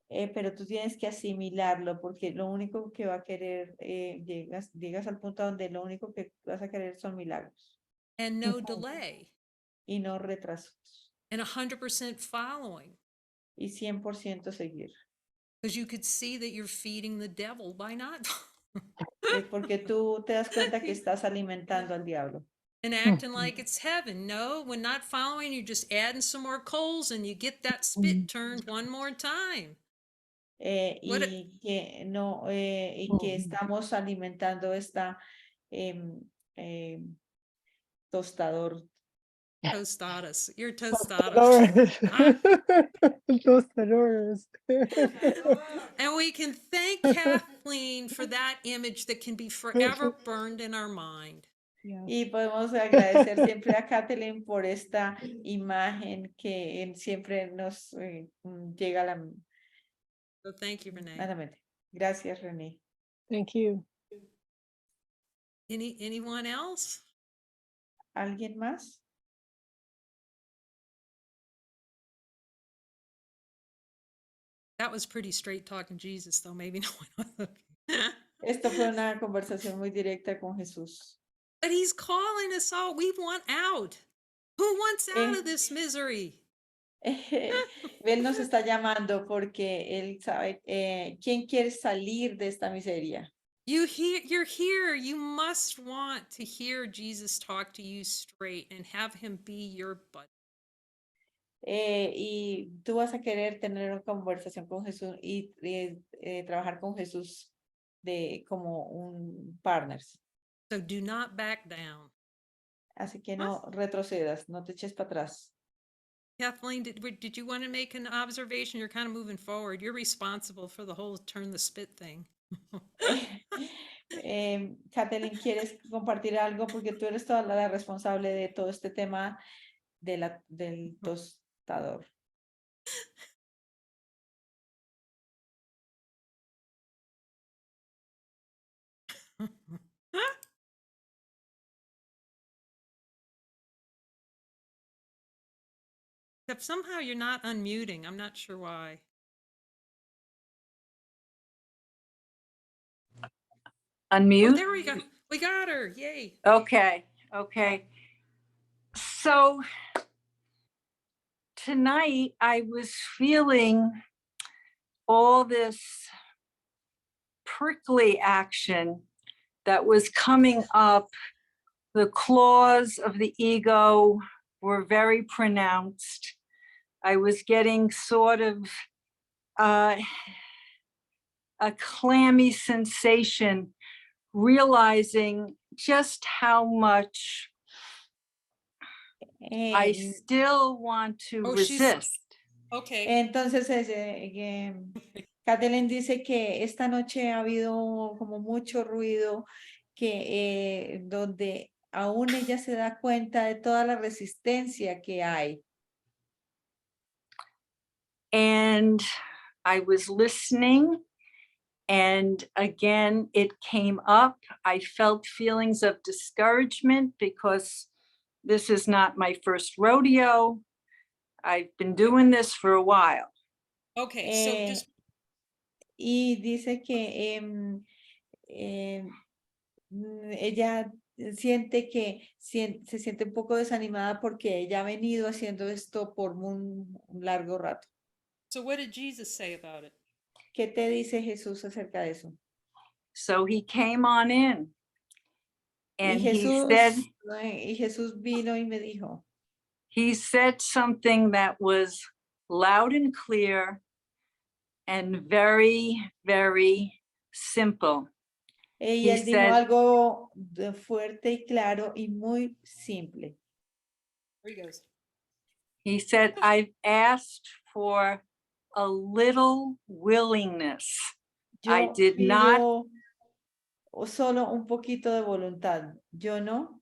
Pero tú tienes que asimilarlo porque lo único que va a querer, llegas al punto donde lo único que vas a querer son milagros. And no delay. Y no retrasos. And 100% following. Y 100% seguir. Because you could see that you're feeding the devil by not. Porque tú te das cuenta que estás alimentando al diablo. And acting like it's heaven. No, when not following, you're just adding some more coals and you get that spit turned one more time. Y que no, y que estamos alimentando esta tostador. Tostadas. You're tostadas. Tostadores. And we can thank Kathleen for that image that can be forever burned in our mind. Y podemos agradecer siempre a Kathleen por esta imagen que siempre nos llega a la So thank you, Renee. mente. Gracias, René. Thank you. Anyone else? ¿Alguien más? That was pretty straight talking Jesus, though. Maybe no one. Esto fue una conversación muy directa con Jesús. But he's calling us all. We want out. Who wants out of this misery? Él nos está llamando porque él sabe quién quiere salir de esta miseria. You're here. You must want to hear Jesus talk to you straight and have him be your buddy. Y tú vas a querer tener una conversación con Jesús y trabajar con Jesús como un partners. So do not back down. Así que no retrocedas, no te eches para atrás. Kathleen, did you want to make an observation? You're kind of moving forward. You're responsible for the whole turn the spit thing. Kathleen, ¿quieres compartir algo? Porque tú eres toda la responsable de todo este tema del tostador. Except somehow you're not unmuting. I'm not sure why. Unmute. Oh, there we go. We got her. Yay. Okay, okay. So tonight I was feeling all this prickly action that was coming up. The claws of the ego were very pronounced. I was getting sort of a clammy sensation, realizing just how much I still want to Oh, resist. Okay. Entonces, Kathleen dice que esta noche ha habido como mucho ruido, que donde aún ella se da cuenta de toda la resistencia que hay. And I was listening, and again, it came up. I felt feelings of discouragement because this is not my first rodeo. I've been doing this for a while. Okay. So just Y dice que ella siente que se siente un poco desanimada porque ella ha venido haciendo esto por un largo rato. so what did Jesus say about it? ¿Qué te dice Jesús acerca de eso? So he came on in, and y Jesús vino y me dijo, he said something that was loud and clear and very, very simple. y él dijo algo fuerte y claro y muy simple. Here he goes. He said, I've asked for a little willingness. I did not. Solo un poquito de voluntad. Yo no.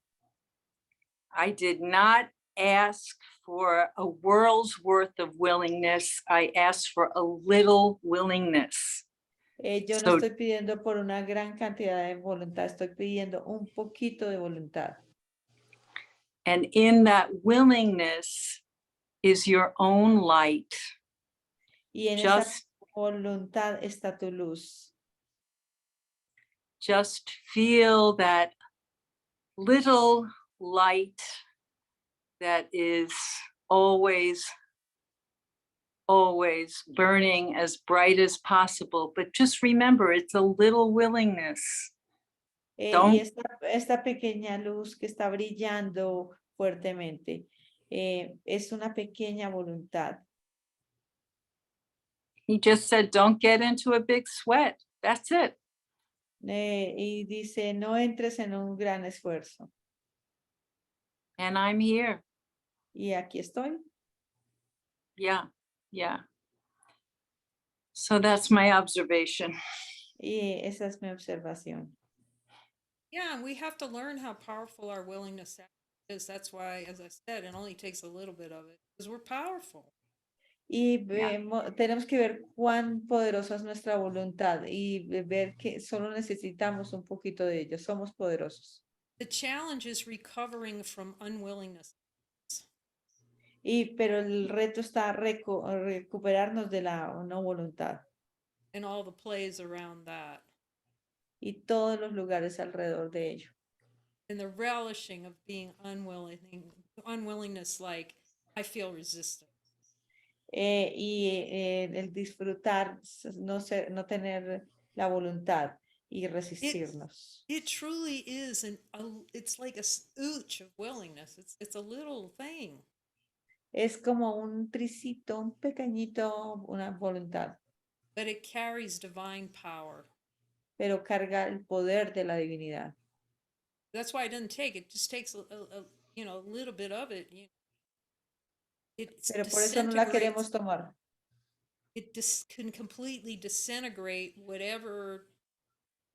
I did not ask for a world's worth of willingness. I asked for a little willingness. Yo no estoy pidiendo por una gran cantidad de voluntad, estoy pidiendo un poquito de voluntad. And in that willingness is your own light. Y en esa voluntad está tu luz. Just feel that little light that is always burning as bright as possible. But just remember, it's a little willingness. Y esta pequeña luz que está brillando fuertemente es una pequeña voluntad. He just said, don't get into a big sweat. That's it. Y dice, no entres en un gran esfuerzo. And I'm here. Y aquí estoy. Yeah, yeah. So that's my observation. Y esa es mi observación. Yeah, we have to learn how powerful our willingness is. That's why, as I said, it only takes a little bit of it because we're powerful. Y tenemos que ver cuán poderosa es nuestra voluntad y ver que solo necesitamos un poquito de ello. Somos poderosos. The challenge is recovering from unwillingness. Pero el reto está recuperarnos de la no voluntad. And all the plays around that. Y todos los lugares alrededor de ello. And the relishing of being unwillingness, like I feel resistance. El disfrutar, no tener la voluntad y resistirnos. It truly is, it's like a ooch of willingness. It's a little thing. Es como un tricito, un pequeñito, una voluntad. But it carries divine power. pero carga el poder de la divinidad. That's why it doesn't take. It just takes a little bit of it. It Pero por eso no la queremos tomar. It can completely disintegrate whatever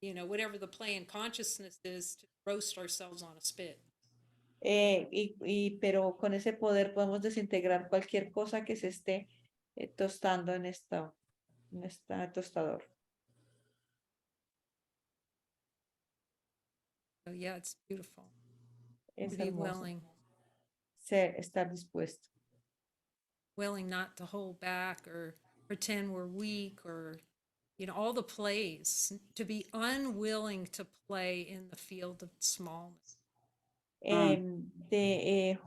whatever the play in consciousness is to roast ourselves on a spit. Pero con ese poder podemos desintegrar cualquier cosa que se esté tostando en esta tostador. So yeah, it's beautiful. Es To be hermoso. estar dispuesto. willing not to hold back or pretend we're weak or all the plays, to be unwilling to play in the field of smallness. De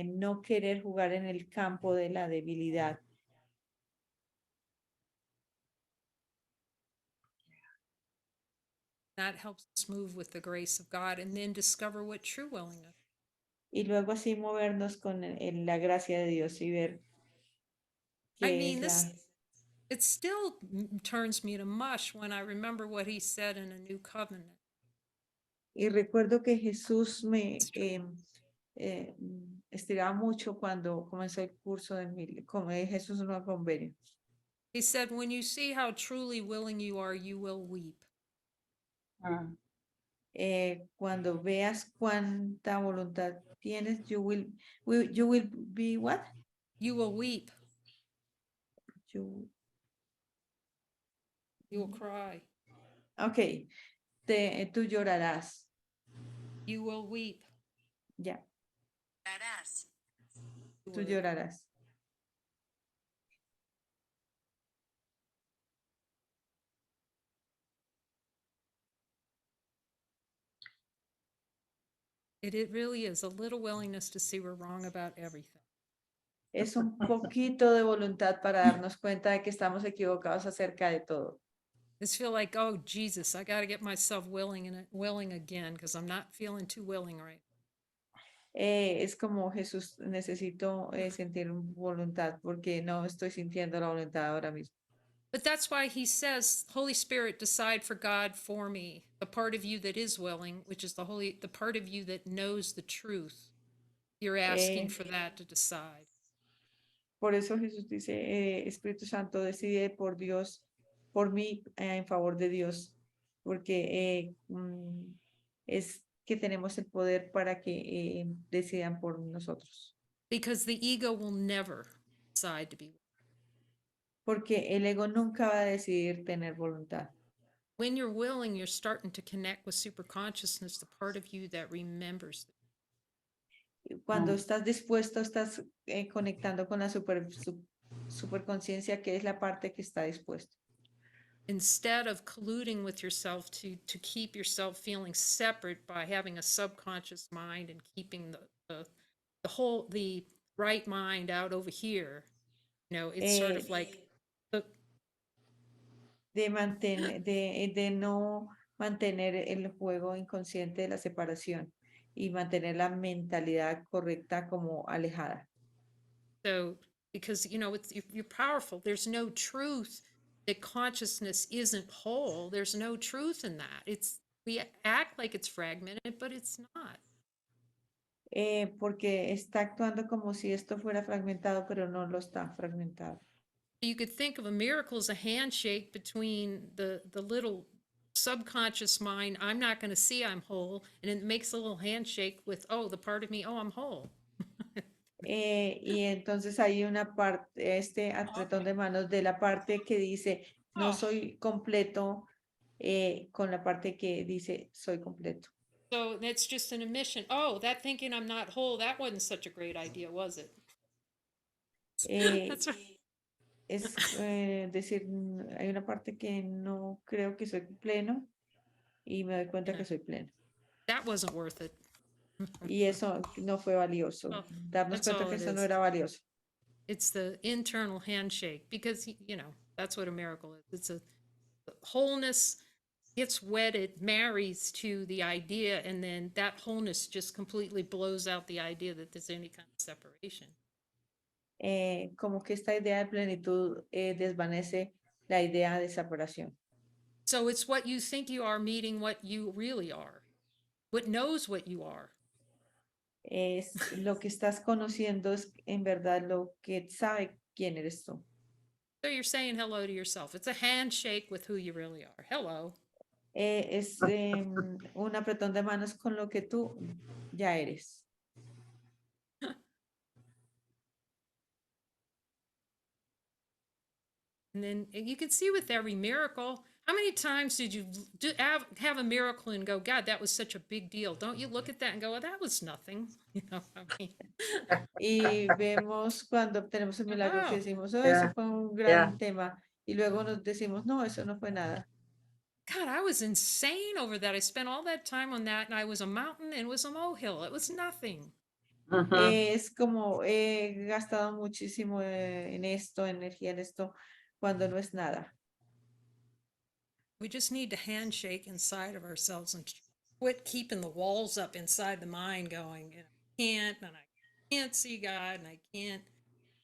no querer jugar en el campo de la debilidad. That helps us move with the grace of God and then discover what true willingness. Y luego así movernos con la gracia de Dios y ver I qué mean, es it still turns me to mush when I remember what he said in a new covenant. Y recuerdo que Jesús me estiraba mucho cuando comenzó el curso de como Jesús no convenio. He said, when you see how truly willing you are, you will weep. Cuando veas cuánta voluntad tienes, you will be what? You will weep. You will cry. Okay, tú llorarás. You will weep. Ya. Badass. Tú llorarás. It really is a little willingness to see we're wrong about everything. Es un poquito de voluntad para darnos cuenta de que estamos equivocados acerca de todo. Just feel like, oh, Jesus, I got to get myself willing again because I'm not feeling too willing right. Es como Jesús, necesito sentir voluntad porque no estoy sintiendo la voluntad ahora mismo. But that's why he says, Holy Spirit, decide for God for me, the part of you that is willing, which is the part of you that knows the truth. You're asking for that to decide. Por eso Jesús dice, Espíritu Santo, decide por Dios, por mí, en favor de Dios, porque es que tenemos el poder para que decidan por nosotros. Because the ego will never decide to be willing. Porque el ego nunca va a decidir tener voluntad. When you're willing, you're starting to connect with superconsciousness, the part of you that remembers. Cuando estás dispuesto, estás conectando con la superconciencia, que es la parte que está dispuesto. Instead of colluding with yourself to keep yourself feeling separate by having a subconscious mind and keeping the right mind out over here, it's sort of like de no mantener el juego inconsciente de la separación y mantener la mentalidad correcta como alejada. So, because you're powerful, there's no truth that consciousness isn't whole. There's no truth in that. We act like it's fragmented, but it's not. Porque está actuando como si esto fuera fragmentado, pero no lo está fragmentado. You could think of a miracle as a handshake between the little subconscious mind, I'm not going to see I'm whole, and it makes a little handshake with, oh, the part of me, oh, I'm whole. Y entonces hay una parte, apretón de manos de la parte que dice, no soy completo, con la parte que dice, soy completo. So that's just an admission. Oh, that thinking I'm not whole, that wasn't such a great idea, was it? That's right. Es decir, hay una parte que no creo que soy pleno y me doy cuenta que soy pleno. That wasn't worth it. Y eso no fue valioso. Oh, Darnos that's cuenta all que it eso no is. era valioso. It's the internal handshake because, that's what a miracle is. It's the wholeness gets wedded, marries to the idea, and then that wholeness just completely blows out the idea that there's any kind of separation. Como que esta idea de plenitud desvanece la idea de separación. So it's what you think you are meeting what you really are, what knows what you are. Es lo que estás conociendo, es en verdad lo que sabe quién eres tú. So you're saying hello to yourself. It's a handshake with who you really are. Hello. Es un apretón de manos con lo que tú ya eres. And then you can see with every miracle, how many times did you have a miracle and go, God, that was such a big deal? Don't you look at that and go, well, that was nothing. You know, I mean, Y vemos cuando obtenemos el milagro que Oh. decimos, oh, Yeah. eso fue un gran tema. Y luego nos decimos, no, eso no fue nada. God, I was insane over that. I spent all that time on that, and I was a mountain and it was a molehill. It was nothing. Es como he gastado muchísimo en esto, energía en esto, cuando no es nada. We just need to handshake inside of ourselves and quit keeping the walls up inside the mind going, you know, can't, and I can't see God, and I can't,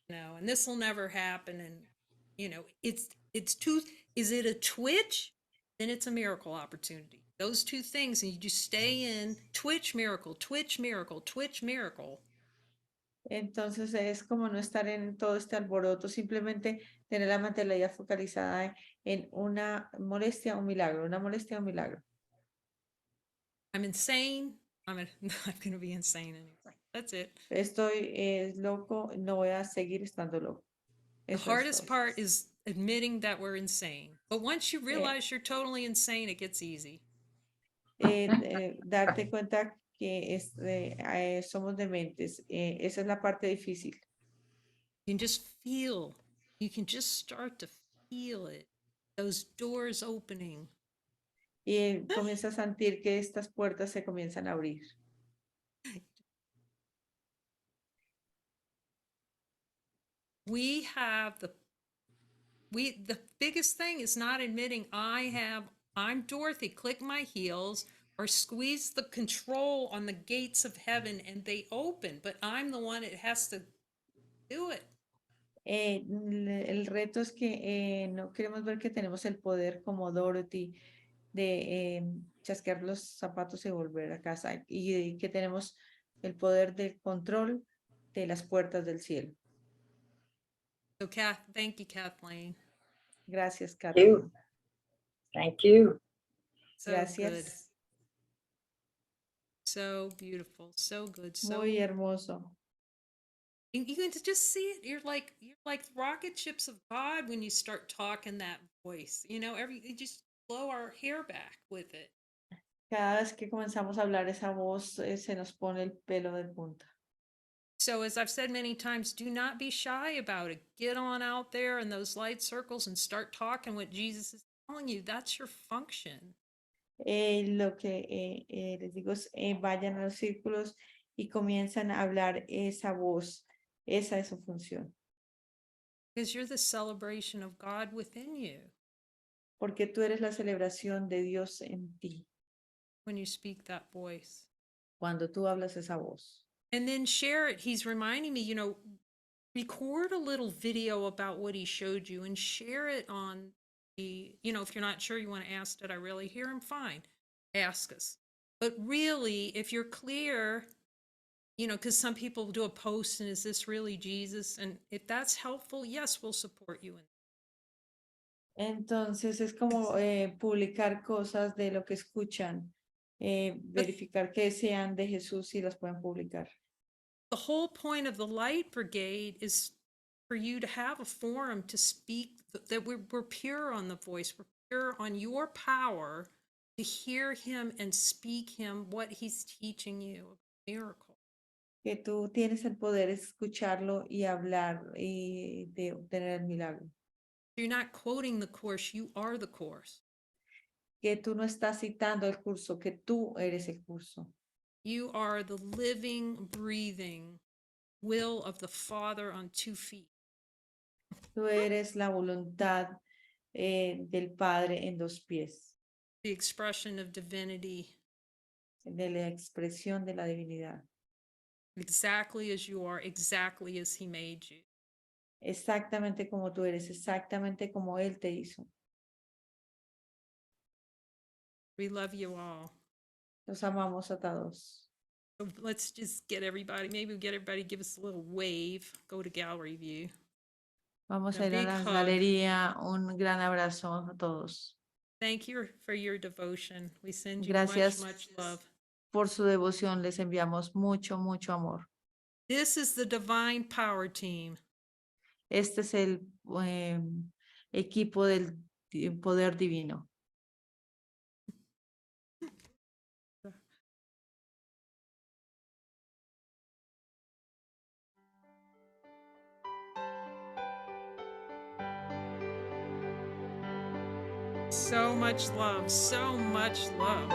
you know, and this will never happen. And, you know, it's too, is it a twitch? Then it's a miracle opportunity. Those two things, and you just stay in twitch, miracle, twitch, miracle, twitch, miracle. Entonces es como no estar en todo este alboroto, simplemente tener la mentalidad focalizada en una molestia, un milagro, una molestia, un milagro. I'm insane. I'm not going to be insane anymore. That's it. Estoy loco, no voy a seguir estando loco. The Eso es hardest todo. part is admitting that we're insane. But once you realize you're totally insane, it gets easy. Darte cuenta que somos dementes, esa es la parte difícil. You can just feel, you can just start to feel it. Those doors opening. Y comienzas a sentir que estas puertas se comienzan a abrir. We have the biggest thing is not admitting I'm Dorothy, click my heels or squeeze the control on the gates of heaven and they open, but I'm the one that has to do it. El reto es que no queremos ver que tenemos el poder como Dorothy de chasquear los zapatos y volver a casa y que tenemos el poder del control de las puertas del cielo. So thank you, Kathleen. Gracias, Thank Kathleen. you. Thank you. So Gracias. good. So beautiful. So good. So Muy hermoso. you can just see it. You're like rocket ships of God when you start talking that voice. You know, you just blow our hair back with it. Cada vez que comenzamos a hablar esa voz, se nos pone el pelo de punta. So as I've said many times, do not be shy about it. Get on out there in those light circles and start talking what Jesus is telling you. That's your function. Lo que les digo es, vayan a los círculos y comienzan a hablar esa voz. Esa es su función. Because you're the celebration of God within you Porque tú eres la celebración de Dios en ti. when you speak that voice. Cuando tú hablas esa voz. And then share it. He's reminding me, you know, record a little video about what he showed you and share it on the, you know, if you're not sure you want to ask, did I really hear him? Fine. Ask us. But really, if you're clear, you know, because some people do a post and is this really Jesus? And if that's helpful, yes, we'll support you. Entonces es como publicar cosas de lo que escuchan, verificar que sean de Jesús y las pueden publicar. The whole point of the Light Brigade is for you to have a forum to speak, that we're pure on the voice, we're pure on your power to hear him and speak him what he's teaching you, a miracle. Que tú tienes el poder de escucharlo y hablar y de obtener el milagro. You're not quoting the course, you are the course. Que tú no estás citando el curso, que tú eres el curso. You are the living, breathing will of the Father on 2 feet. Tú eres la voluntad del Padre en 2 pies. The expression of divinity. De la expresión de la divinidad. Exactly as you are, exactly as he made you. Exactamente como tú eres, exactamente como Él te hizo. We love you all. Los amamos a todos. So let's just get everybody, maybe get everybody give us a little wave. Go to gallery view. Vamos A a ir a big la hug. galería. Un gran abrazo a todos. Thank you for your devotion. We send you Gracias much love. por su devoción. Les enviamos mucho, mucho amor. This is the Divine Power Team. Este es el equipo del poder divino. So much love, so much love.